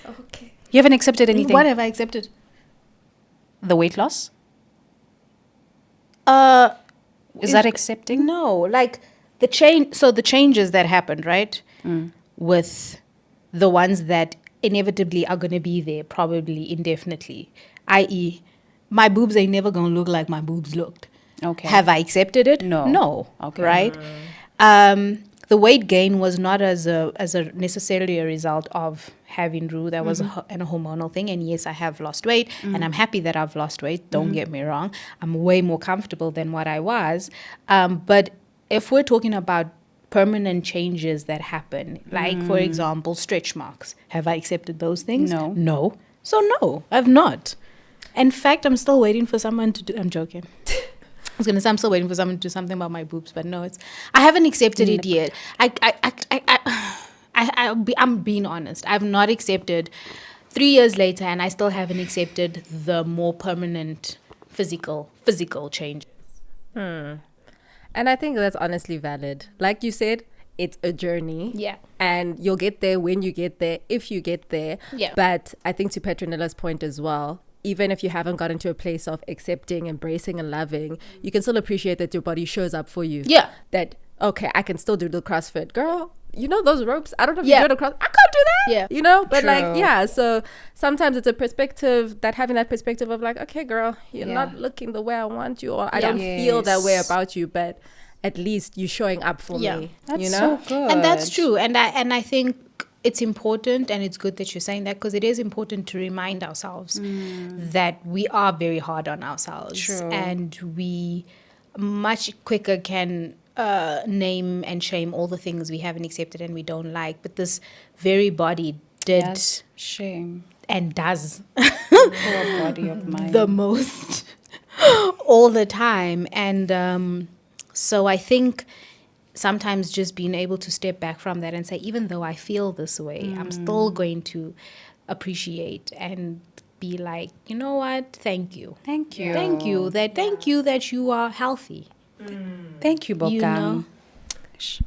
Okay. You haven't accepted anything? What have I accepted? The weight loss? Is that accepting? No, like the change. So the changes that happened, right? With the ones that inevitably are going to be there, probably indefinitely. I.e., my boobs ain't never going to look like my boobs looked. Okay. Have I accepted it? No. No. Okay. Right? The weight gain was not as a necessarily a result of having Rue. That was a hormonal thing. And yes, I have lost weight, and I'm happy that I've lost weight. Don't get me wrong. I'm way more comfortable than what I was. But if we're talking about permanent changes that happen, like for example, stretch marks, have I accepted those things? No. No. So no, I've not. In fact, I'm still waiting for someone to do. I'm joking. I was gonna say I'm still waiting for someone to do something about my boobs, but no, I haven't accepted it yet. I'm being honest. I've not accepted 3 years later, and I still haven't accepted the more permanent physical changes. And I think that's honestly valid. Like you said, it's a journey. Yeah. And you'll get there when you get there, if you get there. Yeah. But I think to Petronella's point as well, even if you haven't gotten to a place of accepting, embracing, and loving, you can still appreciate that your body shows up for you. Yeah. That, okay, I can still do the CrossFit. Girl, you know those ropes? I don't know if Yeah. you do the CrossFit. I can't do that. Yeah. You know? But True. like, yeah. So sometimes it's a perspective, that having that perspective of like, okay, girl, you're Yeah. not looking the way I want you, or I Yeah. don't feel that way Yes. about you, but at least you're showing up for Yeah. me. That's you know? so good. And that's true. And I think it's important, and it's good that you're saying that, because it is important to remind ourselves that we are very hard on ourselves. True. And we much quicker can name and shame all the things we haven't accepted and we don't like. But this very body did Yes. Shame. and does Poor body of mine. the most all the time. And so I think sometimes just being able to step back from that and say, even though I feel this way, I'm still going to appreciate and be like, you know what? Thank you. Thank you. Thank you that you are healthy. Thank you, Bokang. You know?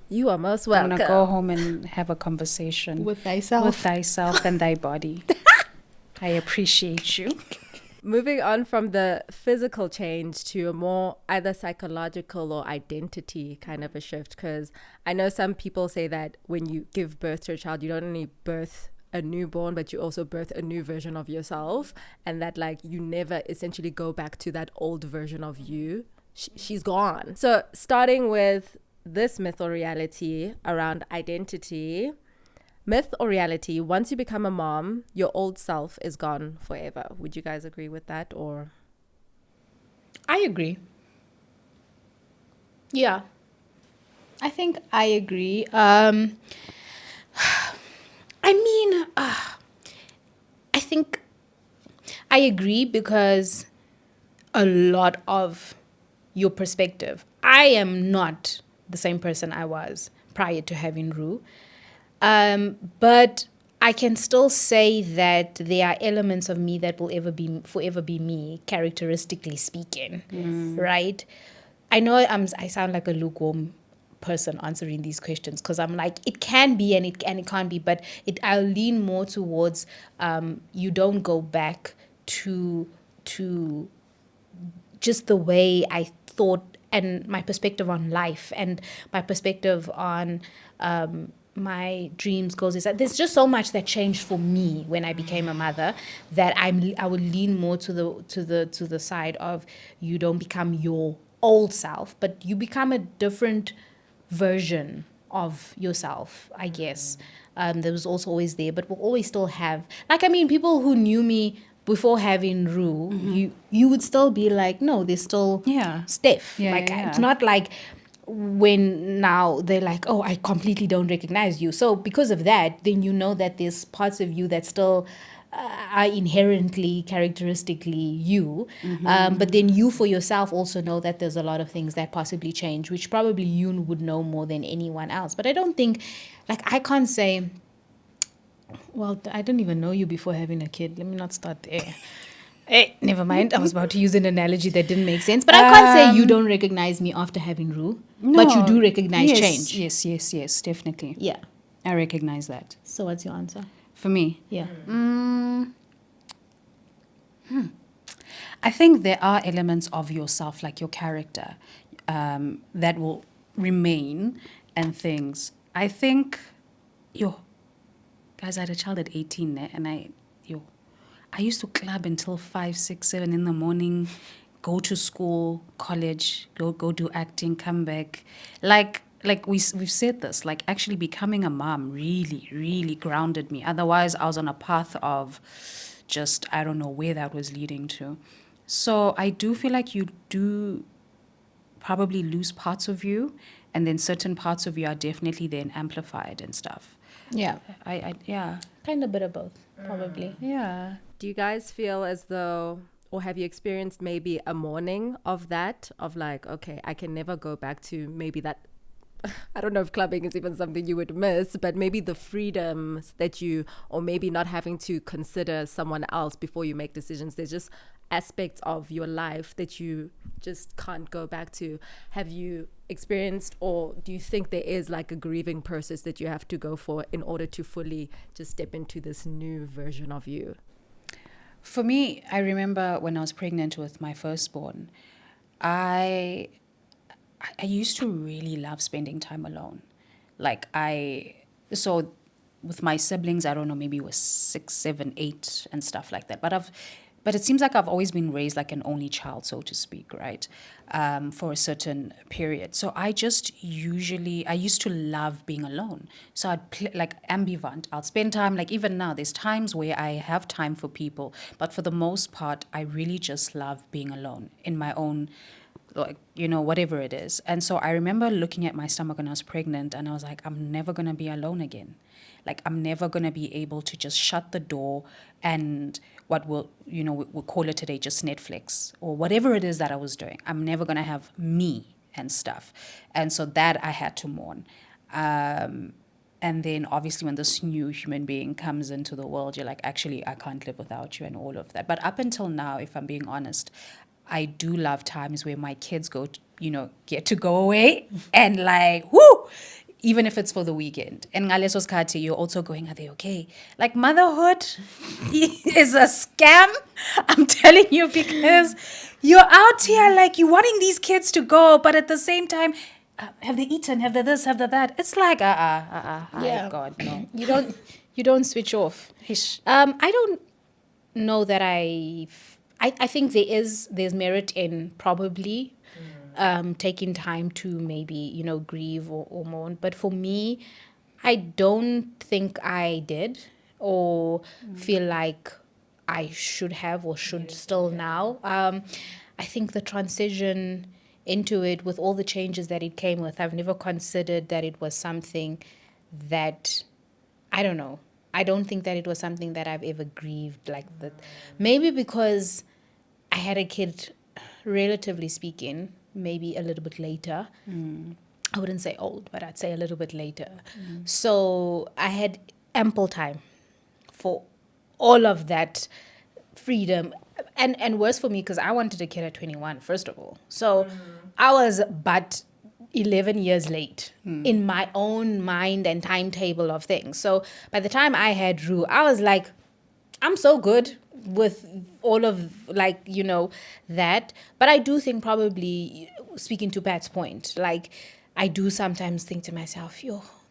You are most I'm welcome. going to go home and have a conversation With thyself. with thyself and thy body. I appreciate you. Moving on from the physical change to a more either psychological or identity kind of a shift, because I know some people say that when you give birth to a child, you don't only birth a newborn, but you also birth a new version of yourself, and that like you never essentially go back to that old version of you. She's gone. So starting with this myth or reality around identity. Myth or reality, once you become a mom, your old self is gone forever. Would you guys agree with that, or? I agree. Yeah. I think I agree. I think I agree because a lot of your perspective. I am not the same person I was prior to having Rue. But I can still say that there are elements of me that will forever be me, characteristically speaking, right? I know I sound like a lukewarm person answering these questions, because I'm like, it can be and it can't be, but I'll lean more towards you don't go back to just the way I thought, and my perspective on life and my perspective on my dreams, goals. Is that there's just so much that changed for me when I became a mother, that I would lean more to the side of you don't become your old self, but you become a different version of yourself, I guess. There was also always there, but we'll always still have, like, I mean, people who knew me before having Rue, you would still be like, no, there's still Yeah. Steph. Yeah, like yeah, yeah. It's not like when now they're like, oh, I completely don't recognize you. So because of that, then you know that there's parts of you that still are inherently characteristically you. But then you for yourself also know that there's a lot of things that possibly change, which probably you would know more than anyone else. But I don't think, like, I can't say, well, I didn't even know you before having a kid. Let me not start there. Hey, never mind. I was about to use an analogy that didn't make sense. But I can't say you don't recognize me after having Rue. But you do recognize change. Yes, definitely. Yeah. I recognize that. So what's your answer? For me, Yeah. I think there are elements of yourself, like your character, that will remain and things. I think, guys, I had a child at 18, and I used to club until 5, 6, 7 in the morning, go to school, college, go do acting, come back. Like we've said this, like actually becoming a mom really, really grounded me. Otherwise, I was on a path of just, I don't know where that was leading to. So I do feel like you do probably lose parts of you, and then certain parts of you are definitely then amplified and stuff. Yeah. Yeah. Kind of bit of both, probably. Yeah. Do you guys feel as though, or have you experienced maybe a mourning of that? Of like, okay, I can never go back to maybe that. I don't know if clubbing is even something you would miss, but maybe the freedoms that you, or maybe not having to consider someone else before you make decisions. There's just aspects of your life that you just can't go back to. Have you experienced, or do you think there is like a grieving process that you have to go for in order to fully just step into this new version of you? For me, I remember when I was pregnant with my firstborn, I used to really love spending time alone. So with my siblings, I don't know, maybe it was 6, 7, 8 and stuff like that. But it seems like I've always been raised like an only child, so to speak, right? For a certain period. So I used to love being alone. So I'd play like ambivert. I'll spend time, like even now, there's times where I have time for people. But for the most part, I really just love being alone in my own, like, whatever it is. And so I remember looking at my stomach when I was pregnant, and I was like, I'm never going to be alone again. Like, I'm never going to be able to just shut the door and we'll call it today just Netflix or whatever it is that I was doing. I'm never going to have me and stuff. And so that I had to mourn. And then obviously when this new human being comes into the world, you're like, actually, I can't live without you and all of that. But up until now, if I'm being honest, I do love times where my kids get to go away and like, whoo, even if it's for the weekend. And ngaleso skhathi, you're also going, are they okay? Like, motherhood is a scam, I'm telling you, because you're out here like you're wanting these kids to go, but at the same time, have they eaten? Have they this? Have they that? It's like, Yeah. God, no. You don't switch off. I don't know that I think there's merit in probably taking time to maybe, grieve or mourn. But for me, I don't think I did or feel like I should have or should still now. I think the transition into it with all the changes that it came with, I've never considered that it was something that, I don't know. I don't think that it was something that I've ever grieved like that. Maybe because I had a kid, relatively speaking, maybe a little bit later. I wouldn't say old, but I'd say a little bit later. So I had ample time for all of that freedom. And worse for me, because I wanted a kid at 21, first of all. So I was but 11 years late in my own mind and timetable of things. So by the time I had Rue, I was like, I'm so good with all of that. But I do think, probably speaking to Pat's point, like I do sometimes think to myself,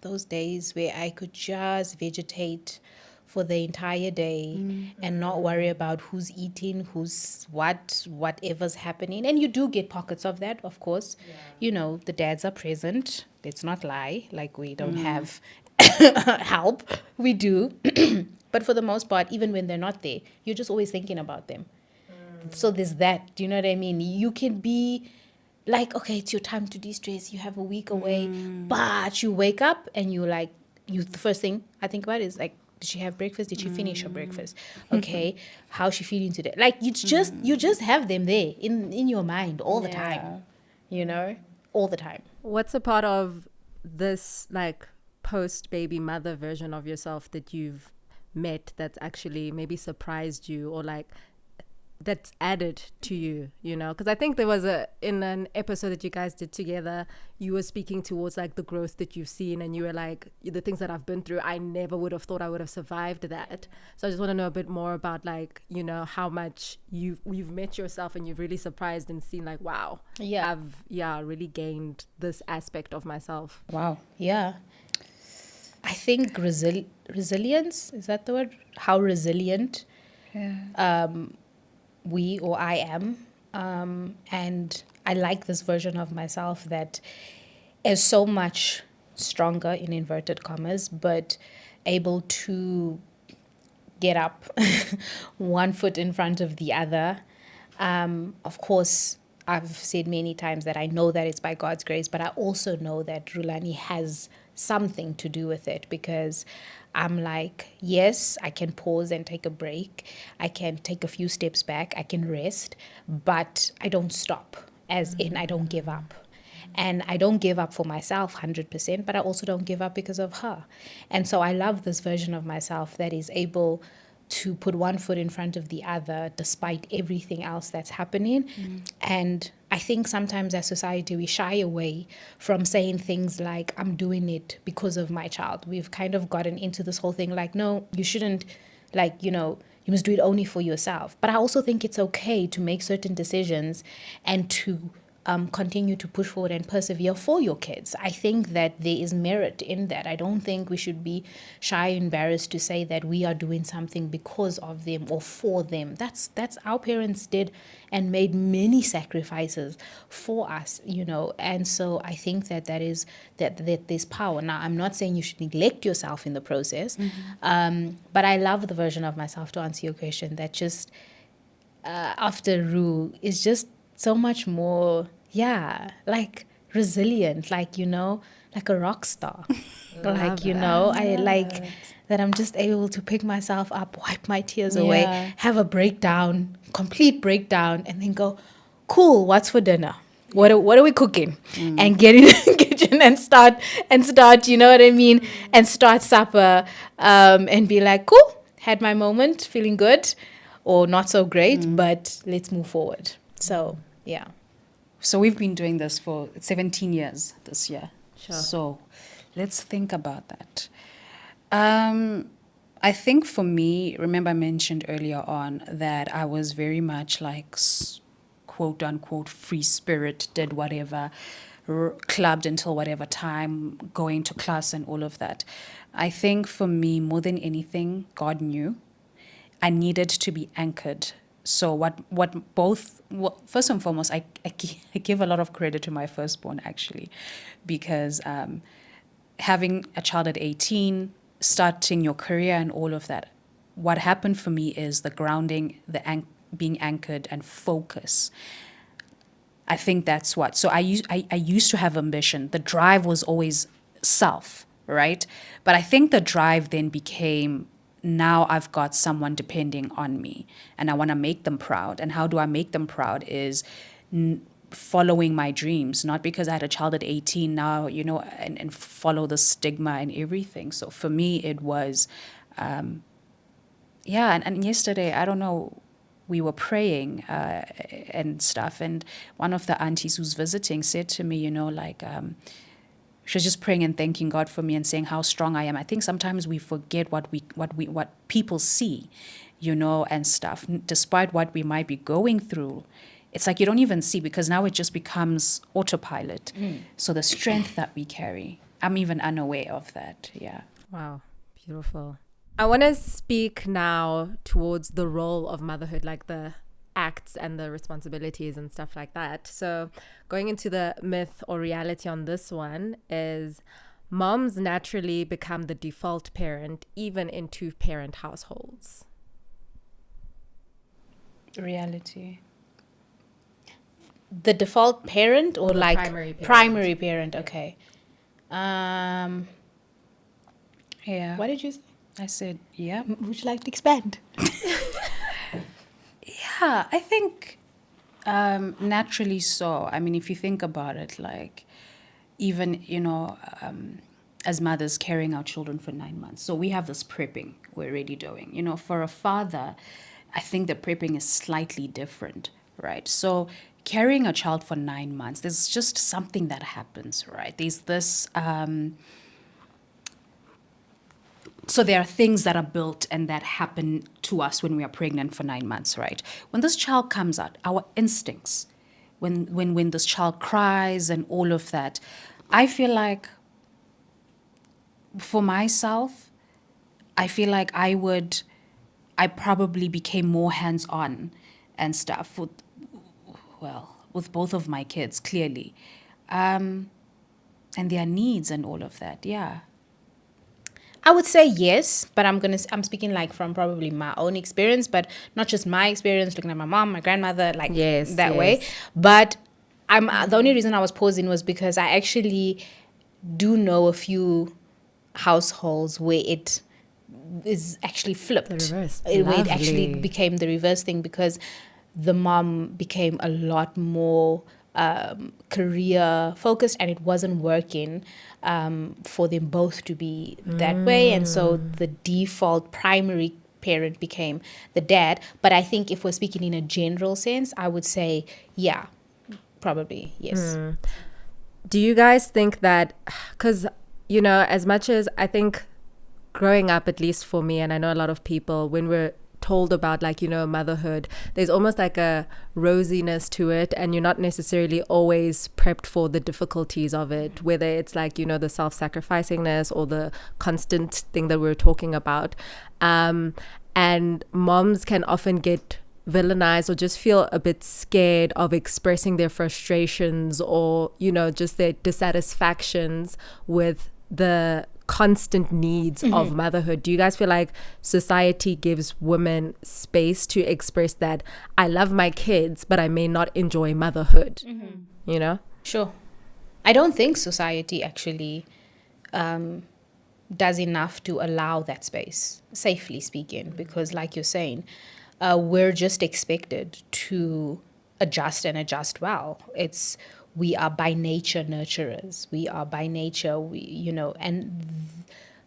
those days where I could just vegetate for the entire day and not worry about who's eating, who's whatever's happening. And you do get pockets of that, of course. The dads are present. Let's not lie. Like, we don't have help. We do. But for the most part, even when they're not there, you're just always thinking about them. So there's that. Do you know what I mean? You can be like, okay, it's your time to de-stress, you have a week away, but you wake up and you like, the first thing I think about is like, did she have breakfast? Did she finish her breakfast? Okay, how's she feeling today? Like, you just have them there in your mind all the time, you know, all the time. What's a part of this like post baby mother version of yourself that you've met that's actually maybe surprised you, or like that's added to you, you know? Because I think there was in an episode that you guys did together, you were speaking towards like the growth that you've seen, and you were like, the things that I've been through, I never would have thought I would have survived that. So I just want to know a bit more about like, you know, how much you've met yourself and you've really surprised and seen like, wow, I've really gained this aspect of myself. Wow. Yeah. I think resilience, is that the word? How resilient we or I am. And I like this version of myself that is so much stronger, in inverted commas, but able to get up one foot in front of the other. Of course, I've said many times that I know that it's by God's grace, but I also know that Rulani has something to do with it, because I'm like, yes, I can pause and take a break. I can take a few steps back. I can rest, but I don't stop, as in I don't give up. And I don't give up for myself 100%, but I also don't give up because of her. And so I love this version of myself that is able to put one foot in front of the other despite everything else that's happening. And I think sometimes as society we shy away from saying things like, I'm doing it because of my child. We've kind of gotten into this whole thing like, no, you shouldn't, like, you know, you must do it only for yourself. But I also think it's okay to make certain decisions and to continue to push forward and persevere for your kids. I think that there is merit in that. I don't think we should be shy, embarrassed to say that we are doing something because of them or for them. That's our parents did and made many sacrifices for us, you know. And so I think that there's power. Now, I'm not saying you should neglect yourself in the process, but I love the version of myself, to answer your question, that just after Rue is just so much more, like resilient, like, you know, like a rock star. Like, you know, I like that I'm just able to pick myself up, wipe my tears away, have a breakdown, complete breakdown, and then go, cool, what's for dinner? What are we cooking? And get in the kitchen and start, you know what I mean? And start supper, and be like, cool, had my moment, feeling good, or not so great, but let's move forward. So, yeah. So we've been doing this for 17 years this year. Sure. So let's think about that. I think for me, remember I mentioned earlier on that I was very much like quote unquote free spirit, did whatever, clubbed until whatever time, going to class and all of that. I think for me, more than anything, God knew I needed to be anchored. So first and foremost, I give a lot of credit to my firstborn, actually, because having a child at 18, starting your career and all of that, what happened for me is the grounding, being anchored and focus. I think that's what. So I used to have ambition. The drive was always self, right? But I think the drive then became, now I've got someone depending on me and I want to make them proud. And how do I make them proud is following my dreams, not because I had a child at 18 now, you know, and follow the stigma and everything. So for me, it was, and yesterday, I don't know, we were praying and stuff. And one of the aunties who's visiting said to me, you know, like, she was just praying and thanking God for me and saying how strong I am. I think sometimes we forget what people see, you know, and stuff. Despite what we might be going through, it's like you don't even see, because now it just becomes autopilot. So the strength that we carry, I'm even unaware of that. Yeah. Wow, beautiful. I want to speak now towards the role of motherhood, like the acts and the responsibilities and stuff like that. So going into the myth or reality on this one is moms naturally become the default parent even in two-parent households. Reality. the default parent or the like primary parent. primary parent? Okay. Yeah. What did you say? I said, yeah. Would you like to expand? Yeah, I think naturally so. I mean, if you think about it, like even, as mothers carrying our children for 9 months. So we have this prepping we're already doing. For a father, I think the prepping is slightly different, right? So carrying a child for 9 months, there's just something that happens, right? There's this... So there are things that are built and that happen to us when we are pregnant for 9 months, right? When this child comes out, our instincts, when this child cries and all of that, I feel like for myself, I feel like I probably became more hands-on and stuff with both of my kids, clearly. And their needs and all of that, yeah. I would say yes, but I'm speaking like from probably my own experience, but not just my experience looking at my mom, my grandmother, like that way. But the only reason I was pausing was because I actually do know a few households where it is actually flipped. The reverse. Where it actually Lovely. became the reverse thing because the mom became a lot more career focused and it wasn't working for them both to be that way. And so the default primary parent became the dad. But I think if we're speaking in a general sense, I would say, yeah, probably, yes. Do you guys think that, because, as much as I think growing up, at least for me, and I know a lot of people, when we're told about motherhood, there's almost like a rosiness to it, and you're not necessarily always prepped for the difficulties of it, whether it's like the self-sacrificingness or the constant thing that we're talking about, and moms can often get villainized or just feel a bit scared of expressing their frustrations or just their dissatisfactions with the constant needs of motherhood. Do you guys feel like society gives women space to express that I love my kids but I may not enjoy motherhood? Sure. I don't think society actually does enough to allow that space, safely speaking, because like you're saying, we're just expected to adjust and adjust well. We are by nature nurturers. We are by nature, and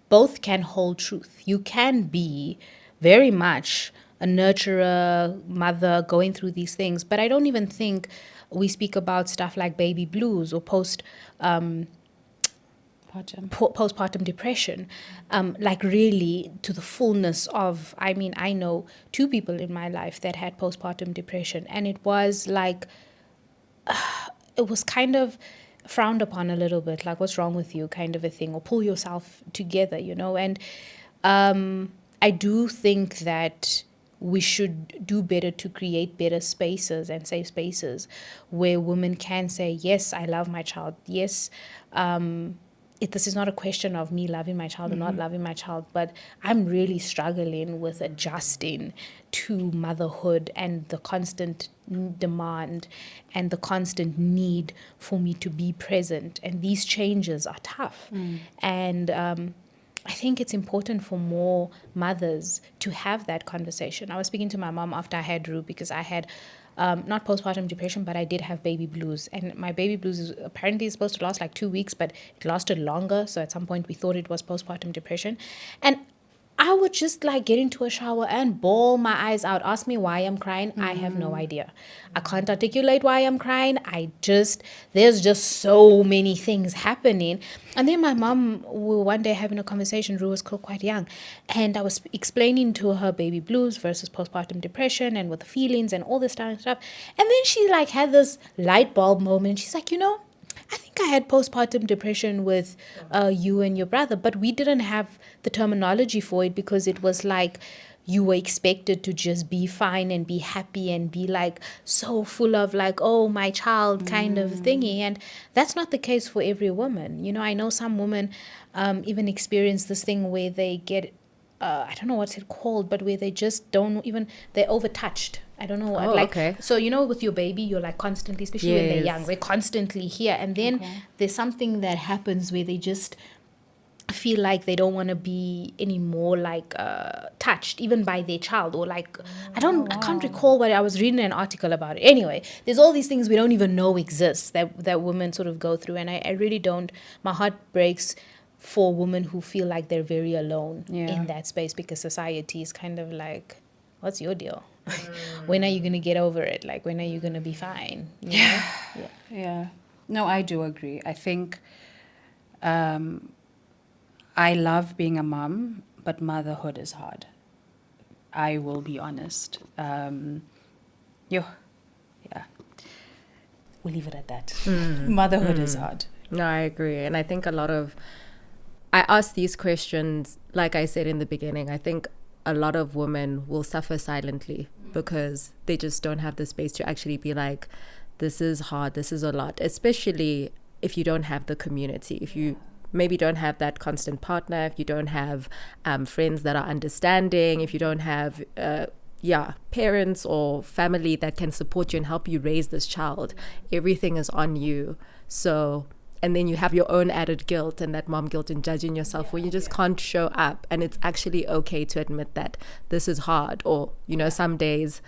both can hold truth. You can be very much a nurturer, mother, going through these things, but I don't even think we speak about stuff like baby blues or postpartum depression, like really to the fullness of, I know 2 people in my life that had postpartum depression, and it was like, it was kind of frowned upon a little bit, like what's wrong with you kind of a thing, or pull yourself together, and I do think that we should do better to create better spaces and safe spaces where women can say, yes, I love my child, yes, this is not a question of me loving my child or not loving my child, but I'm really struggling with adjusting to motherhood and the constant demand and the constant need for me to be present. And these changes are tough. And I think it's important for more mothers to have that conversation. I was speaking to my mom after I had Rue because I had not postpartum depression, but I did have baby blues. And my baby blues is apparently supposed to last like 2 weeks, but it lasted longer. So at some point we thought it was postpartum depression. And I would just like get into a shower and bawl my eyes out. Ask me why I'm crying. I have no idea. I can't articulate why I'm crying. There's just so many things happening. And then my mom, we were one day having a conversation. Rue was still quite young. And I was explaining to her baby blues versus postpartum depression and with the feelings and all this kind of stuff. And then she like had this light bulb moment. She's like, I think I had postpartum depression with you and your brother, but we didn't have the terminology for it because it was like you were expected to just be fine and be happy and be like so full of like, oh, my child kind of thingy. And that's not the case for every woman. I know some women even experience this thing where they get, I don't know what's it called, but where they just don't even, they're overtouched. I don't know what. Oh, like, okay. so, with your baby, you're like constantly, especially when they're Yes. young, we're constantly here. And then there's something that happens where they just feel like they don't want to be anymore like touched even by their child, or like I can't recall what I was reading an article about it. Anyway, there's all these things we don't even know exist that women sort of go through, and I really don't. My heart breaks for women who feel like they're very alone in that space, because society is kind of like, what's your deal? When are you going to get over it? Like, when are you going to be fine? You know? Yeah. No, I do agree. I think I love being a mom, but motherhood is hard. I will be honest. Yeah. We'll leave it at that. Motherhood is hard. No, I agree. And I think I ask these questions, like I said in the beginning, I think a lot of women will suffer silently because they just don't have the space to actually be like, this is hard, this is a lot, especially if you don't have the community, if you maybe don't have that constant partner, if you don't have friends that are understanding, if you don't have parents or family that can support you and help you raise this child, everything is on you. So, and then you have your own added guilt and that mom guilt and judging yourself when you just can't show up. And it's actually okay to admit that this is hard, or some days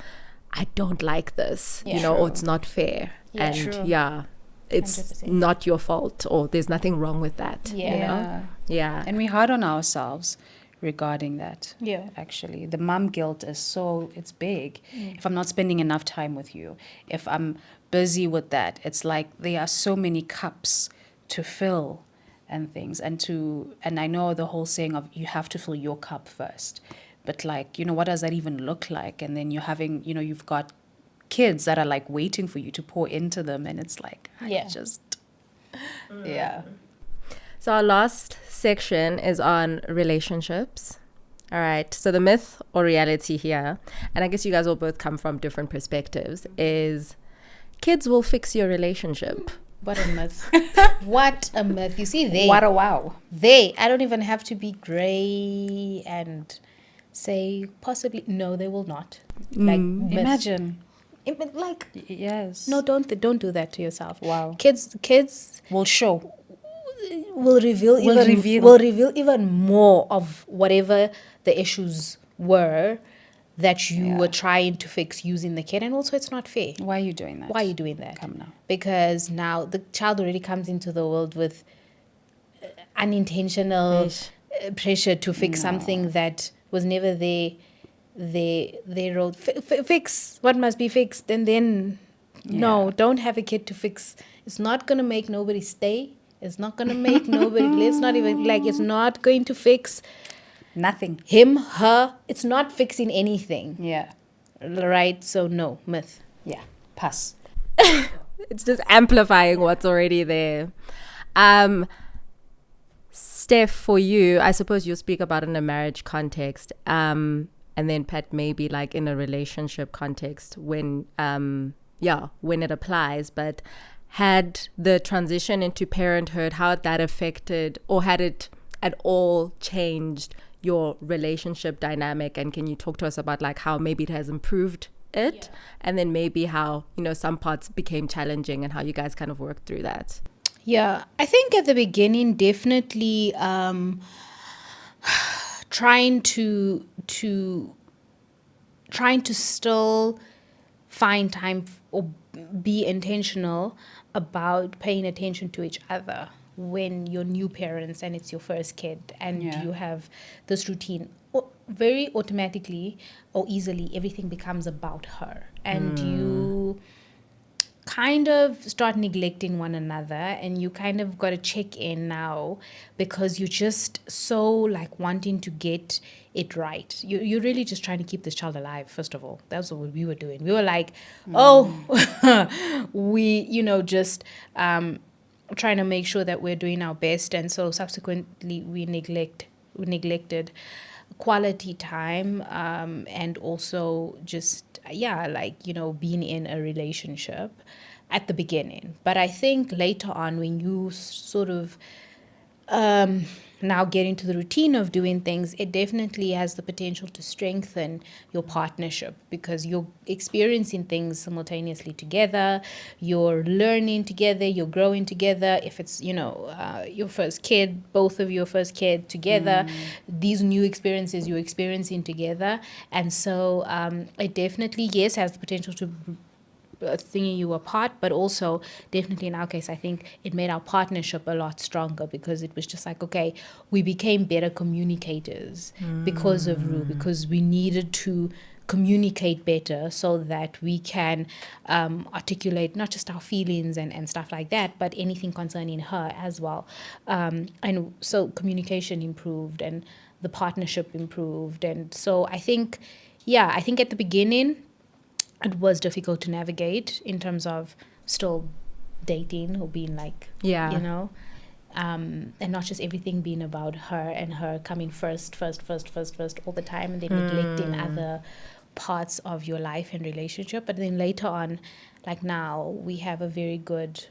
I don't like this, or it's not fair. It's 100%. Not your fault, or there's nothing wrong with that. And we're hard on ourselves regarding that. Actually, the mom guilt is it's big. If I'm not spending enough time with you, if I'm busy with that, it's like there are so many cups to fill and things, and I know the whole saying of you have to fill your cup first, but like, what does that even look like? And then you're having, you've got kids that are like waiting for you to pour into them, and it's like So our last section is on relationships. All right, so the myth or reality here, and I guess you guys will both come from different perspectives, is kids will fix your relationship. What a myth. What a myth. You see, what a wow. I don't even have to be gray and say possibly, no, they will not. Like, imagine. Like, yes. No, don't do that to yourself. Wow. Kids will show. Will reveal even more of whatever the issues were that you were trying to fix using the kid. And also, it's not fair. Why are you doing that? Come now. Because now the child already comes into the world with unintentional pressure to fix something that was never there. They wrote, fix what must be fixed. And then, no, don't have a kid to fix. It's not going to make nobody stay. It's not going to make nobody, let's not even, like, it's not going to fix nothing. Him, her, it's not fixing anything. Yeah. Right? So, no, myth. Yeah. Pass. It's just amplifying what's already there. Steph, for you, I suppose you'll speak about in a marriage context. And then Pat, maybe like in a relationship context when it applies. But had the transition into parenthood, how had that affected, or had it at all changed your relationship dynamic? And can you talk to us about like how maybe it has improved it, and then maybe how, some parts became challenging and how you guys kind of worked through that? Yeah, I think at the beginning, definitely trying to still find time or be intentional about paying attention to each other when you're new parents and it's your first kid and you have this routine. Very automatically or easily, everything becomes about her, and you kind of start neglecting one another, and you kind of got to check in now because you're just so like wanting to get it right. You're really just trying to keep this child alive. First of all, that's what we were doing. We were like, we just trying to make sure that we're doing our best, and so subsequently we neglected quality time, and also just being in a relationship at the beginning. But I think later on, when you sort of now get into the routine of doing things, it definitely has the potential to strengthen your partnership because you're experiencing things simultaneously together, you're learning together, you're growing together. If it's, your first kid, both of your first kid together, these new experiences you're experiencing together. And so it definitely, yes, has the potential to thinking you apart, but also definitely in our case, I think it made our partnership a lot stronger because it was just like, okay, we became better communicators because of Rue, because we needed to communicate better so that we can articulate not just our feelings and stuff like that, but anything concerning her as well. And so communication improved and the partnership improved. And so I think at the beginning, it was difficult to navigate in terms of still dating or being like, and not just everything being about her and her coming first all the time and then neglecting other parts of your life and relationship. But then later on, like now, we have a very good,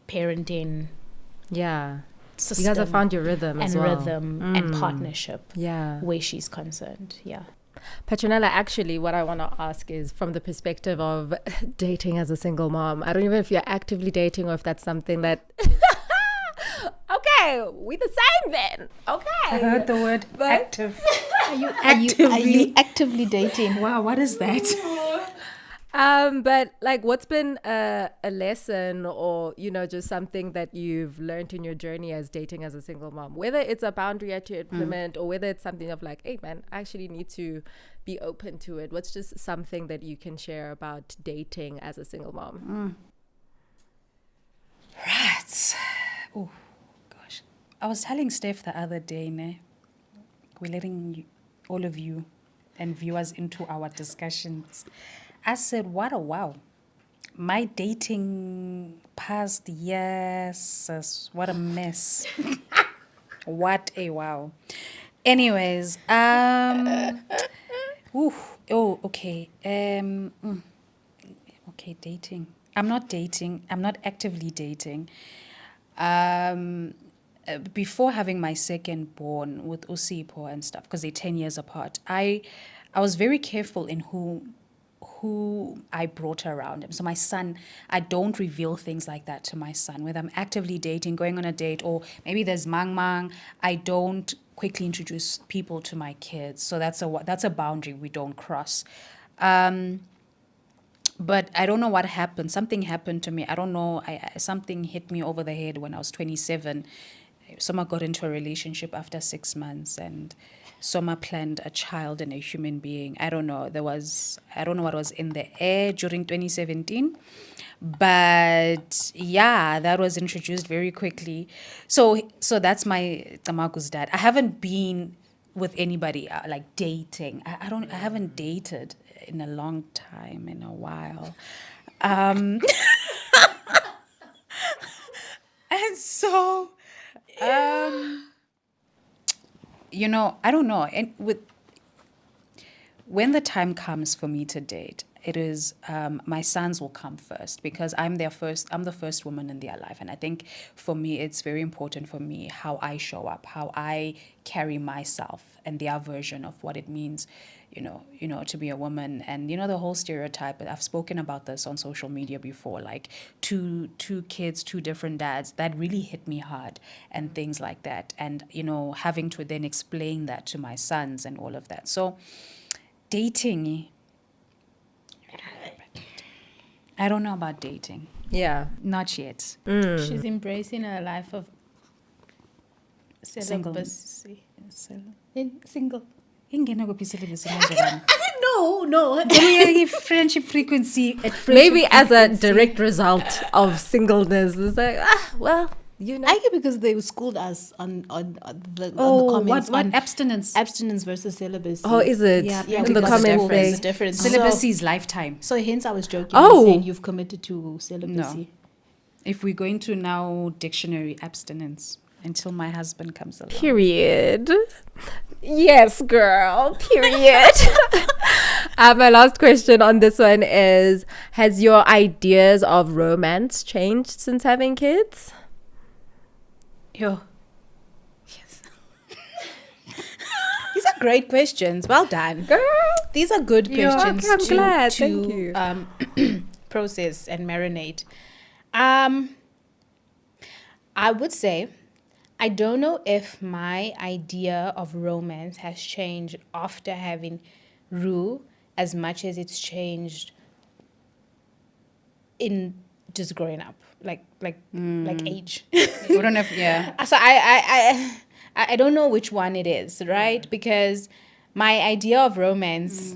parenting. Yeah. System you guys have found your rhythm as well. And partnership. Yeah. Where she's concerned. Yeah. Petronella, actually, what I want to ask is from the perspective of dating as a single mom. I don't even know if you're actively dating or if that's something that... Okay, we the same then. Okay. I heard the word active. Are you actively dating? Wow, what is that? But like, what's been a lesson or, just something that you've learned in your journey as dating as a single mom, whether it's a boundary you had to implement or whether it's something of like, hey man, I actually need to be open to it. What's just something that you can share about dating as a single mom? Right. Oh, gosh. I was telling Steph the other day, we're letting all of you and viewers into our discussions. I said, what a wow. My dating past, yes, what a mess. What a wow. Anyways, okay. Okay, dating. I'm not dating. I'm not actively dating. Before having my second born with Usipo and stuff, because they're 10 years apart, I was very careful in who I brought around him. So my son, I don't reveal things like that to my son. Whether I'm actively dating, going on a date, or maybe there's mang, I don't quickly introduce people to my kids. So that's a boundary we don't cross. But I don't know what happened. Something happened to me. I don't know. Something hit me over the head when I was 27. Soma got into a relationship after 6 months, and Soma planned a child and a human being. I don't know. I don't know what was in the air during 2017. But yeah, that was introduced very quickly. So that's my Tamaku's dad. I haven't been with anybody like dating. I haven't dated in a long time, in a while. And so I don't know. And when the time comes for me to date, it is my sons will come first because I'm the first woman in their life. And I think for me, it's very important for me how I show up, how I carry myself and their version of what it means, to be a woman. And, the whole stereotype, I've spoken about this on social media before, like two kids, two different dads, that really hit me hard and things like that. And, having to then explain that to my sons and all of that. So dating, I don't know about dating. Yeah. Not yet. She's embracing a life of celibacy. Single. No. Friendship frequency. Maybe as a direct result of singleness. It's like, I get because they schooled us on the comments. What abstinence? Abstinence versus celibacy. Oh, is it? Yeah, in the comments there's a difference. Celibacy is lifetime. So hence I was joking. Oh. Saying you've committed to celibacy. No. If we're going to now dictionary, abstinence until my husband comes along. Period. Yes, girl. Period. My last question on this one is, has your ideas of romance changed since having kids? these are great questions. Well done. Girl. These are good questions I'm glad. to Thank you. process and marinate. I would say, I don't know if my idea of romance has changed after having Rue as much as it's changed in just growing up, like age. We don't have, So I don't know which one it is, right? Because my idea of romance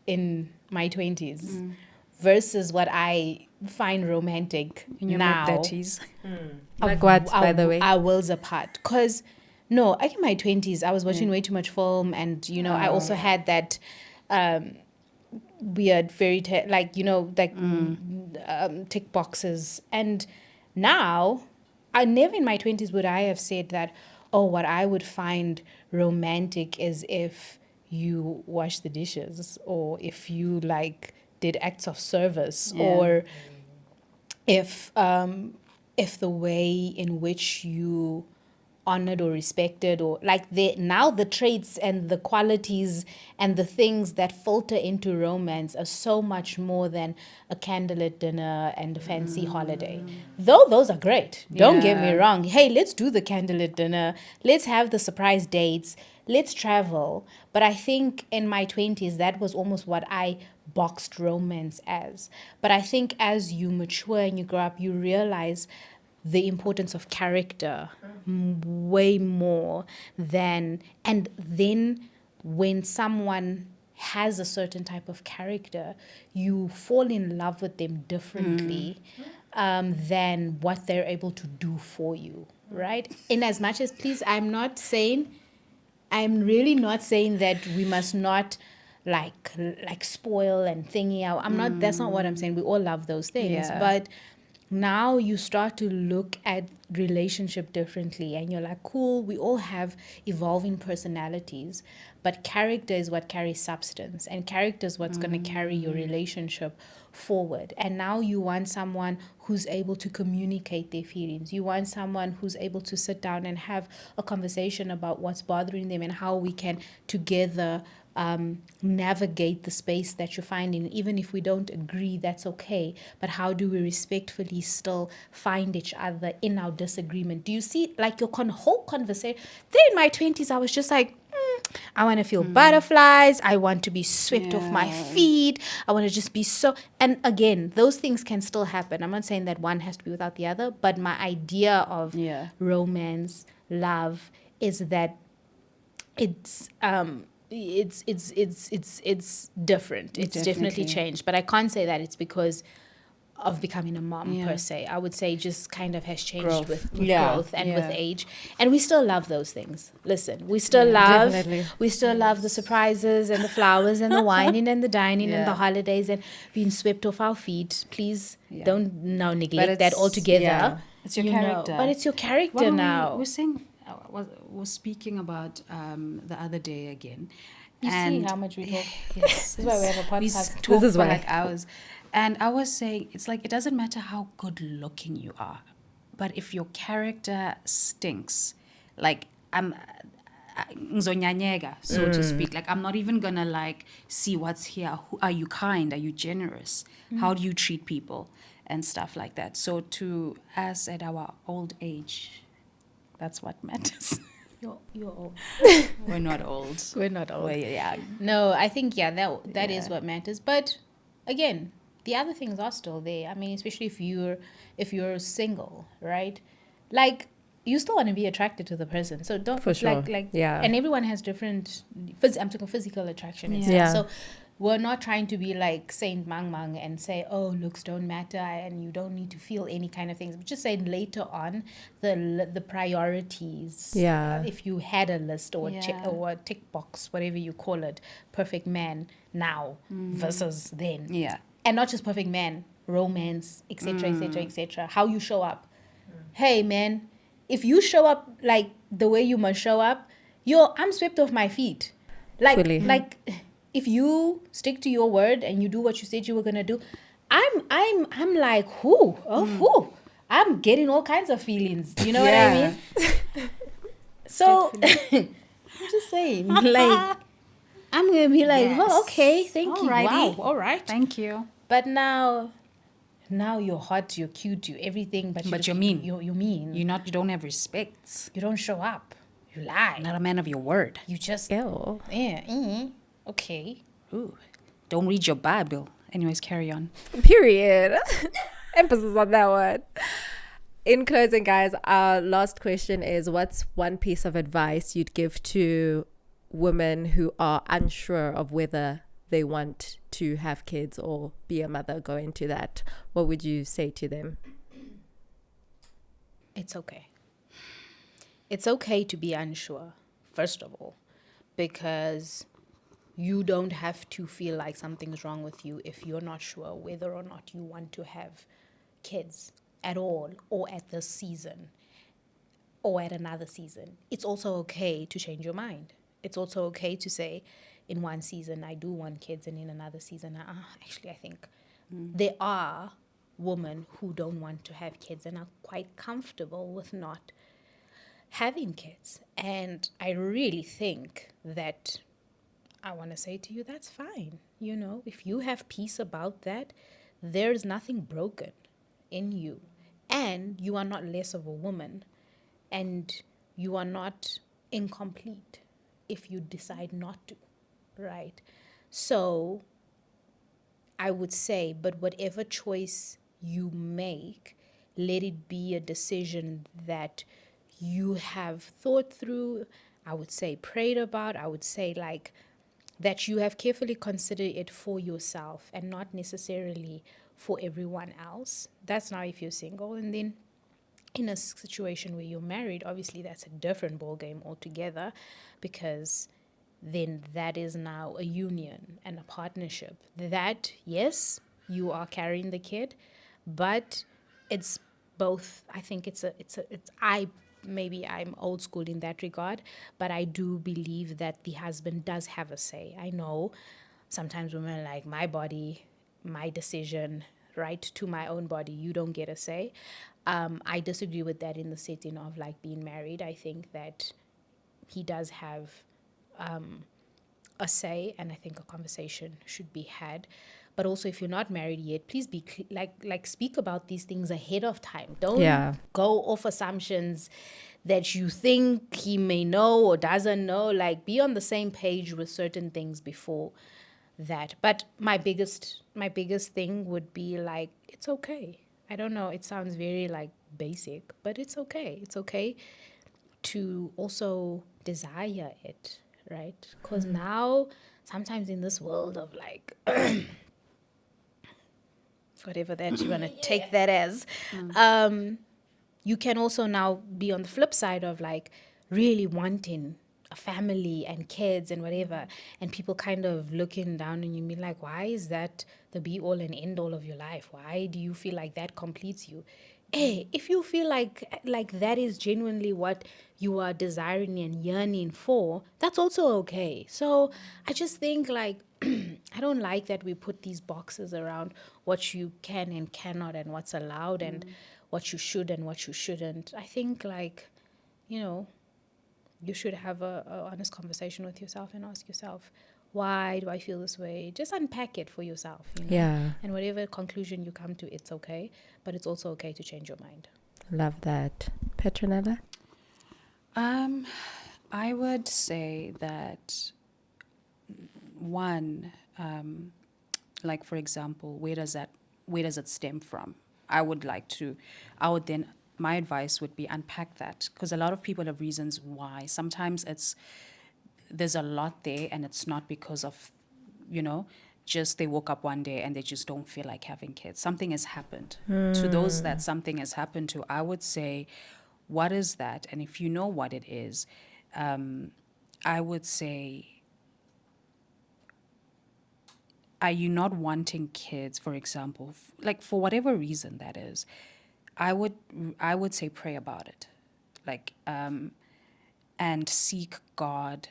in my 20s versus what I find romantic in your now. mid-30s. Like what, by the way? Our worlds apart. Because, no, I in my 20s, I was watching way too much film. And, I also had that weird fairy tale, tick boxes. And now, I never in my 20s would I have said that, oh, what I would find romantic is if you wash the dishes or if you, did acts of service or if the way in which you honored or respected or now the traits and the qualities and the things that filter into romance are so much more than a candlelit dinner and a fancy holiday. Though those are great. Don't get me wrong. Hey, let's do the candlelit dinner. Let's have the surprise dates. Let's travel. But I think in my 20s, that was almost what I boxed romance as. But I think as you mature and you grow up, you realize the importance of character way more than, and then when someone has a certain type of character, you fall in love with them differently than what they're able to do for you, right? In as much as, please, I'm really not saying that we must not like spoil and thingy out. That's not what I'm saying. We all love those things. But now you start to look at relationship differently and you're like, cool, we all have evolving personalities, but character is what carries substance and character is what's going to carry your relationship forward. And now you want someone who's able to communicate their feelings. You want someone who's able to sit down and have a conversation about what's bothering them and how we can together navigate the space that you're finding. Even if we don't agree, that's okay. But how do we respectfully still find each other in our disagreement? Do you see, your whole conversation? Then in my 20s, I was just like, I want to feel butterflies. I want to be swept off my feet. I want to just be so. And again, those things can still happen. I'm not saying that one has to be without the other, but my idea of romance, love, is that it's different. It's definitely changed. But I can't say that it's because of becoming a mom per se. I would say just kind of has changed with growth and with age. And we still love those things. Listen, we still love the surprises and the flowers and the wining and the dining and the holidays and being swept off our feet. Please don't now neglect that altogether. Yeah. It's your character. But it's your character now. We're saying, was speaking about the other day again. You see how much we talk. Yes. This is why we have a podcast. This is why. Hours. And I was saying, it's it doesn't matter how good looking you are, but if your character stinks, I'm ngzonyanyega, so to speak. I'm not even gonna see what's here. Are you kind? Are you generous? How do you treat people and stuff like that? So to us at our old age, that's what matters. You're old. We're not old. We're not old. We're young. No, I think that is what matters. But again, the other things are still there. I mean, especially if you're single, right? You still want to be attracted to the person. So don't, for sure. And everyone has different, I'm talking physical attraction. So we're not trying to be like Saint Mang Mang and say, oh, looks don't matter and you don't need to feel any kind of things. But just saying later on, the priorities. Yeah. If you had a list or a tick box, whatever you call it, perfect man now versus then. Yeah. And not just perfect man, romance, etc., etc., etc. How you show up. Hey, man, if you show up like the way you must show up, I'm swept off my feet. If you stick to your word and you do what you said you were gonna do, I'm like, whoo, I'm getting all kinds of feelings. You know what I mean? So I'm just saying, like, I'm gonna be like, Yes. oh, okay, thank you. Alrighty. Wow, all right. Thank you. But now you're hot, you're cute, you're everything, but you're mean. You're mean. You don't have respect. You don't show up. You lie. Not a man of your word. You just Ew. okay. Ooh. Don't read your Bible. Anyways, carry on. Period. Emphasis on that one. In closing, guys, our last question is, what's one piece of advice you'd give to women who are unsure of whether they want to have kids or be a mother, go into that? What would you say to them? It's okay. It's okay to be unsure, first of all, because you don't have to feel like something's wrong with you if you're not sure whether or not you want to have kids at all, or at this season, or at another season. It's also okay to change your mind. It's also okay to say, in one season I do want kids, and in another season, actually I think there are women who don't want to have kids and are quite comfortable with not having kids. And I really think that I want to say to you, that's fine. You know, if you have peace about that, there's nothing broken in you. And you are not less of a woman, and you are not incomplete if you decide not to, right? So I would say, but whatever choice you make, let it be a decision that you have thought through, I would say prayed about, I would say like that you have carefully considered it for yourself and not necessarily for everyone else. That's now if you're single. And then in a situation where you're married, obviously that's a different ballgame altogether, because then that is now a union and a partnership. That, yes, you are carrying the kid, but it's both. I think maybe I'm old school in that regard, but I do believe that the husband does have a say. I know sometimes women are like, my body, my decision, right to my own body, you don't get a say. I disagree with that in the setting of like being married. I think that he does have a say, and I think a conversation should be had. But also, if you're not married yet, please be like speak about these things ahead of time. Don't go off assumptions that you think he may know or doesn't know. Like, be on the same page with certain things before that. But my biggest thing would be like, it's okay. I don't know, it sounds very like basic, but it's okay. It's okay to also desire it, right? Because now, sometimes in this world of like, whatever that you want to take that as, you can also now be on the flip side of like really wanting a family and kids and whatever, and people kind of looking down on you and be like, why is that the be all and end all of your life? Why do you feel like that completes you? Hey, if you feel like that is genuinely what you are desiring and yearning for, that's also okay. So I just think like I don't like that we put these boxes around what you can and cannot, and what's allowed and what you should and what you shouldn't. I think like, you know, you should have a honest conversation with yourself and ask yourself, why do I feel this way? Just unpack it for yourself. You know? Yeah. And whatever conclusion you come to, it's okay. But it's also okay to change your mind. Love that. Petronella? I would say that one, like for example, where does it stem from? My advice would be unpack that, because a lot of people have reasons why. Sometimes there's a lot there, and it's not because of, just they woke up one day and they just don't feel like having kids. Something has happened. To those that something has happened to, I would say, what is that? And if you know what it is, I would say, are you not wanting kids, for example, like for whatever reason that is? I would say pray about it, like, and seek God,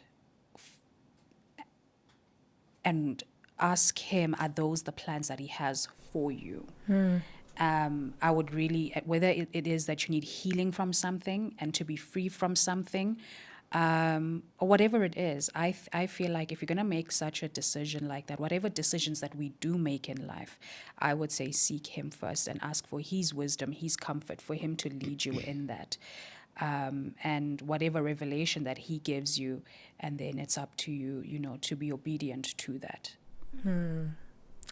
and ask Him, are those the plans that He has for you? I would really, whether it is that you need healing from something and to be free from something, or whatever it is. I feel like if you're going to make such a decision like that, whatever decisions that we do make in life, I would say seek him first and ask for his wisdom, his comfort, for him to lead you in that. And whatever revelation that he gives you, and then it's up to you, to be obedient to that.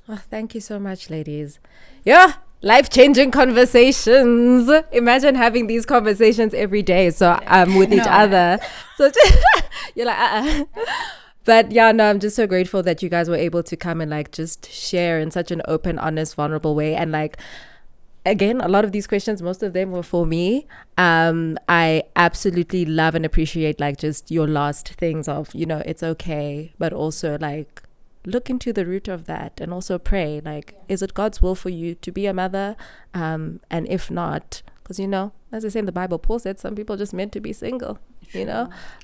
Oh, thank you so much, ladies. Yeah, life-changing conversations. Imagine having these conversations every day. So with each other. So you're like, But yeah, no, I'm just so grateful that you guys were able to come and like just share in such an open, honest, vulnerable way. And like, again, a lot of these questions, most of them were for me. I absolutely love and appreciate like just your last things of, it's okay, but also like look into the root of that and also pray, like, is it God's will for you to be a mother? And if not, because, as I say in the Bible, Paul said some people are just meant to be single,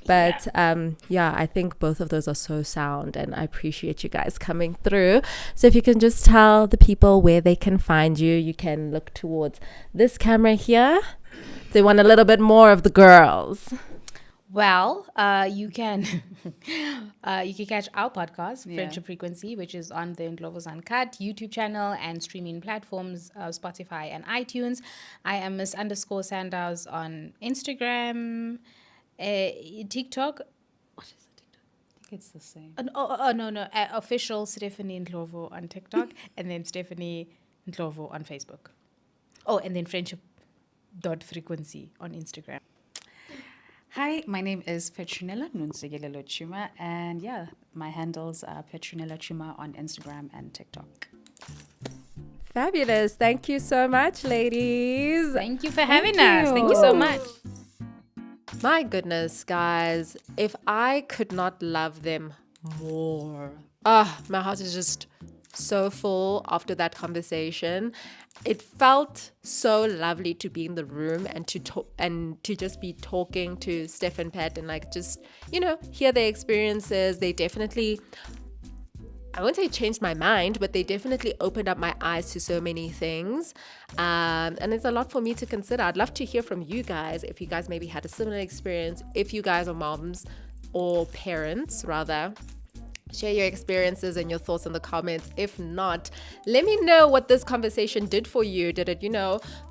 but I think both of those are so sound, and I appreciate you guys coming through. So if you can just tell the people where they can find you, you can look towards this camera here. They want a little bit more of the girls. Well, you can catch our podcast, Friendship Frequency, which is on the Ndlovu's Uncut YouTube channel and streaming platforms, Spotify and iTunes. I am Miss_Sandows on Instagram, TikTok. What is the TikTok? I think it's the same. No. Official Stephanie Ndlovu on TikTok, and then Stephanie Ndlovu on Facebook. Oh, and then Friendship.frequency on Instagram. Hi, my name is Petronella Tshuma, and my handles are Petronella Tshuma on Instagram and TikTok. Fabulous. Thank you so much, ladies. Thank you for having us. Thank you so much. My goodness, guys, if I could not love them more. My heart is just so full after that conversation. It felt so lovely to be in the room and to talk and to just be talking to Steph and Pat and like just, hear their experiences. They definitely, I won't say changed my mind, but they definitely opened up my eyes to so many things. And it's a lot for me to consider. I'd love to hear from you guys if you guys maybe had a similar experience, if you guys are moms or parents rather. Share your experiences and your thoughts in the comments. If not, let me know what this conversation did for you. Did it,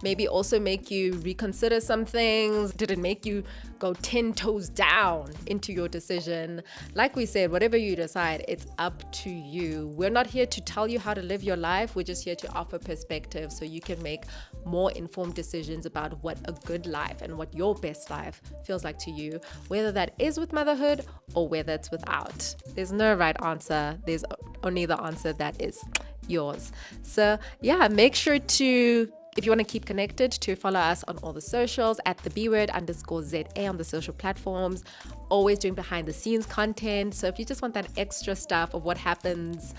maybe also make you reconsider some things? Did it make you go 10 toes down into your decision? Like we said, whatever you decide, it's up to you. We're not here to tell you how to live your life. We're just here to offer perspective so you can make more informed decisions about what a good life and what your best life feels like to you, whether that is with motherhood or whether it's without. There's no right answer. There's only the answer that is yours. So make sure to, if you want to keep connected, to follow us on all the socials at the @BWord_ZA on the social platforms. Always doing behind the scenes content. So if you just want that extra stuff of what happens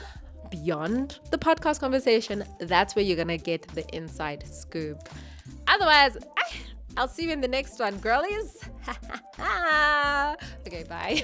beyond the podcast conversation, that's where you're going to get the inside scoop. Otherwise, I'll see you in the next one, girlies. Okay, bye.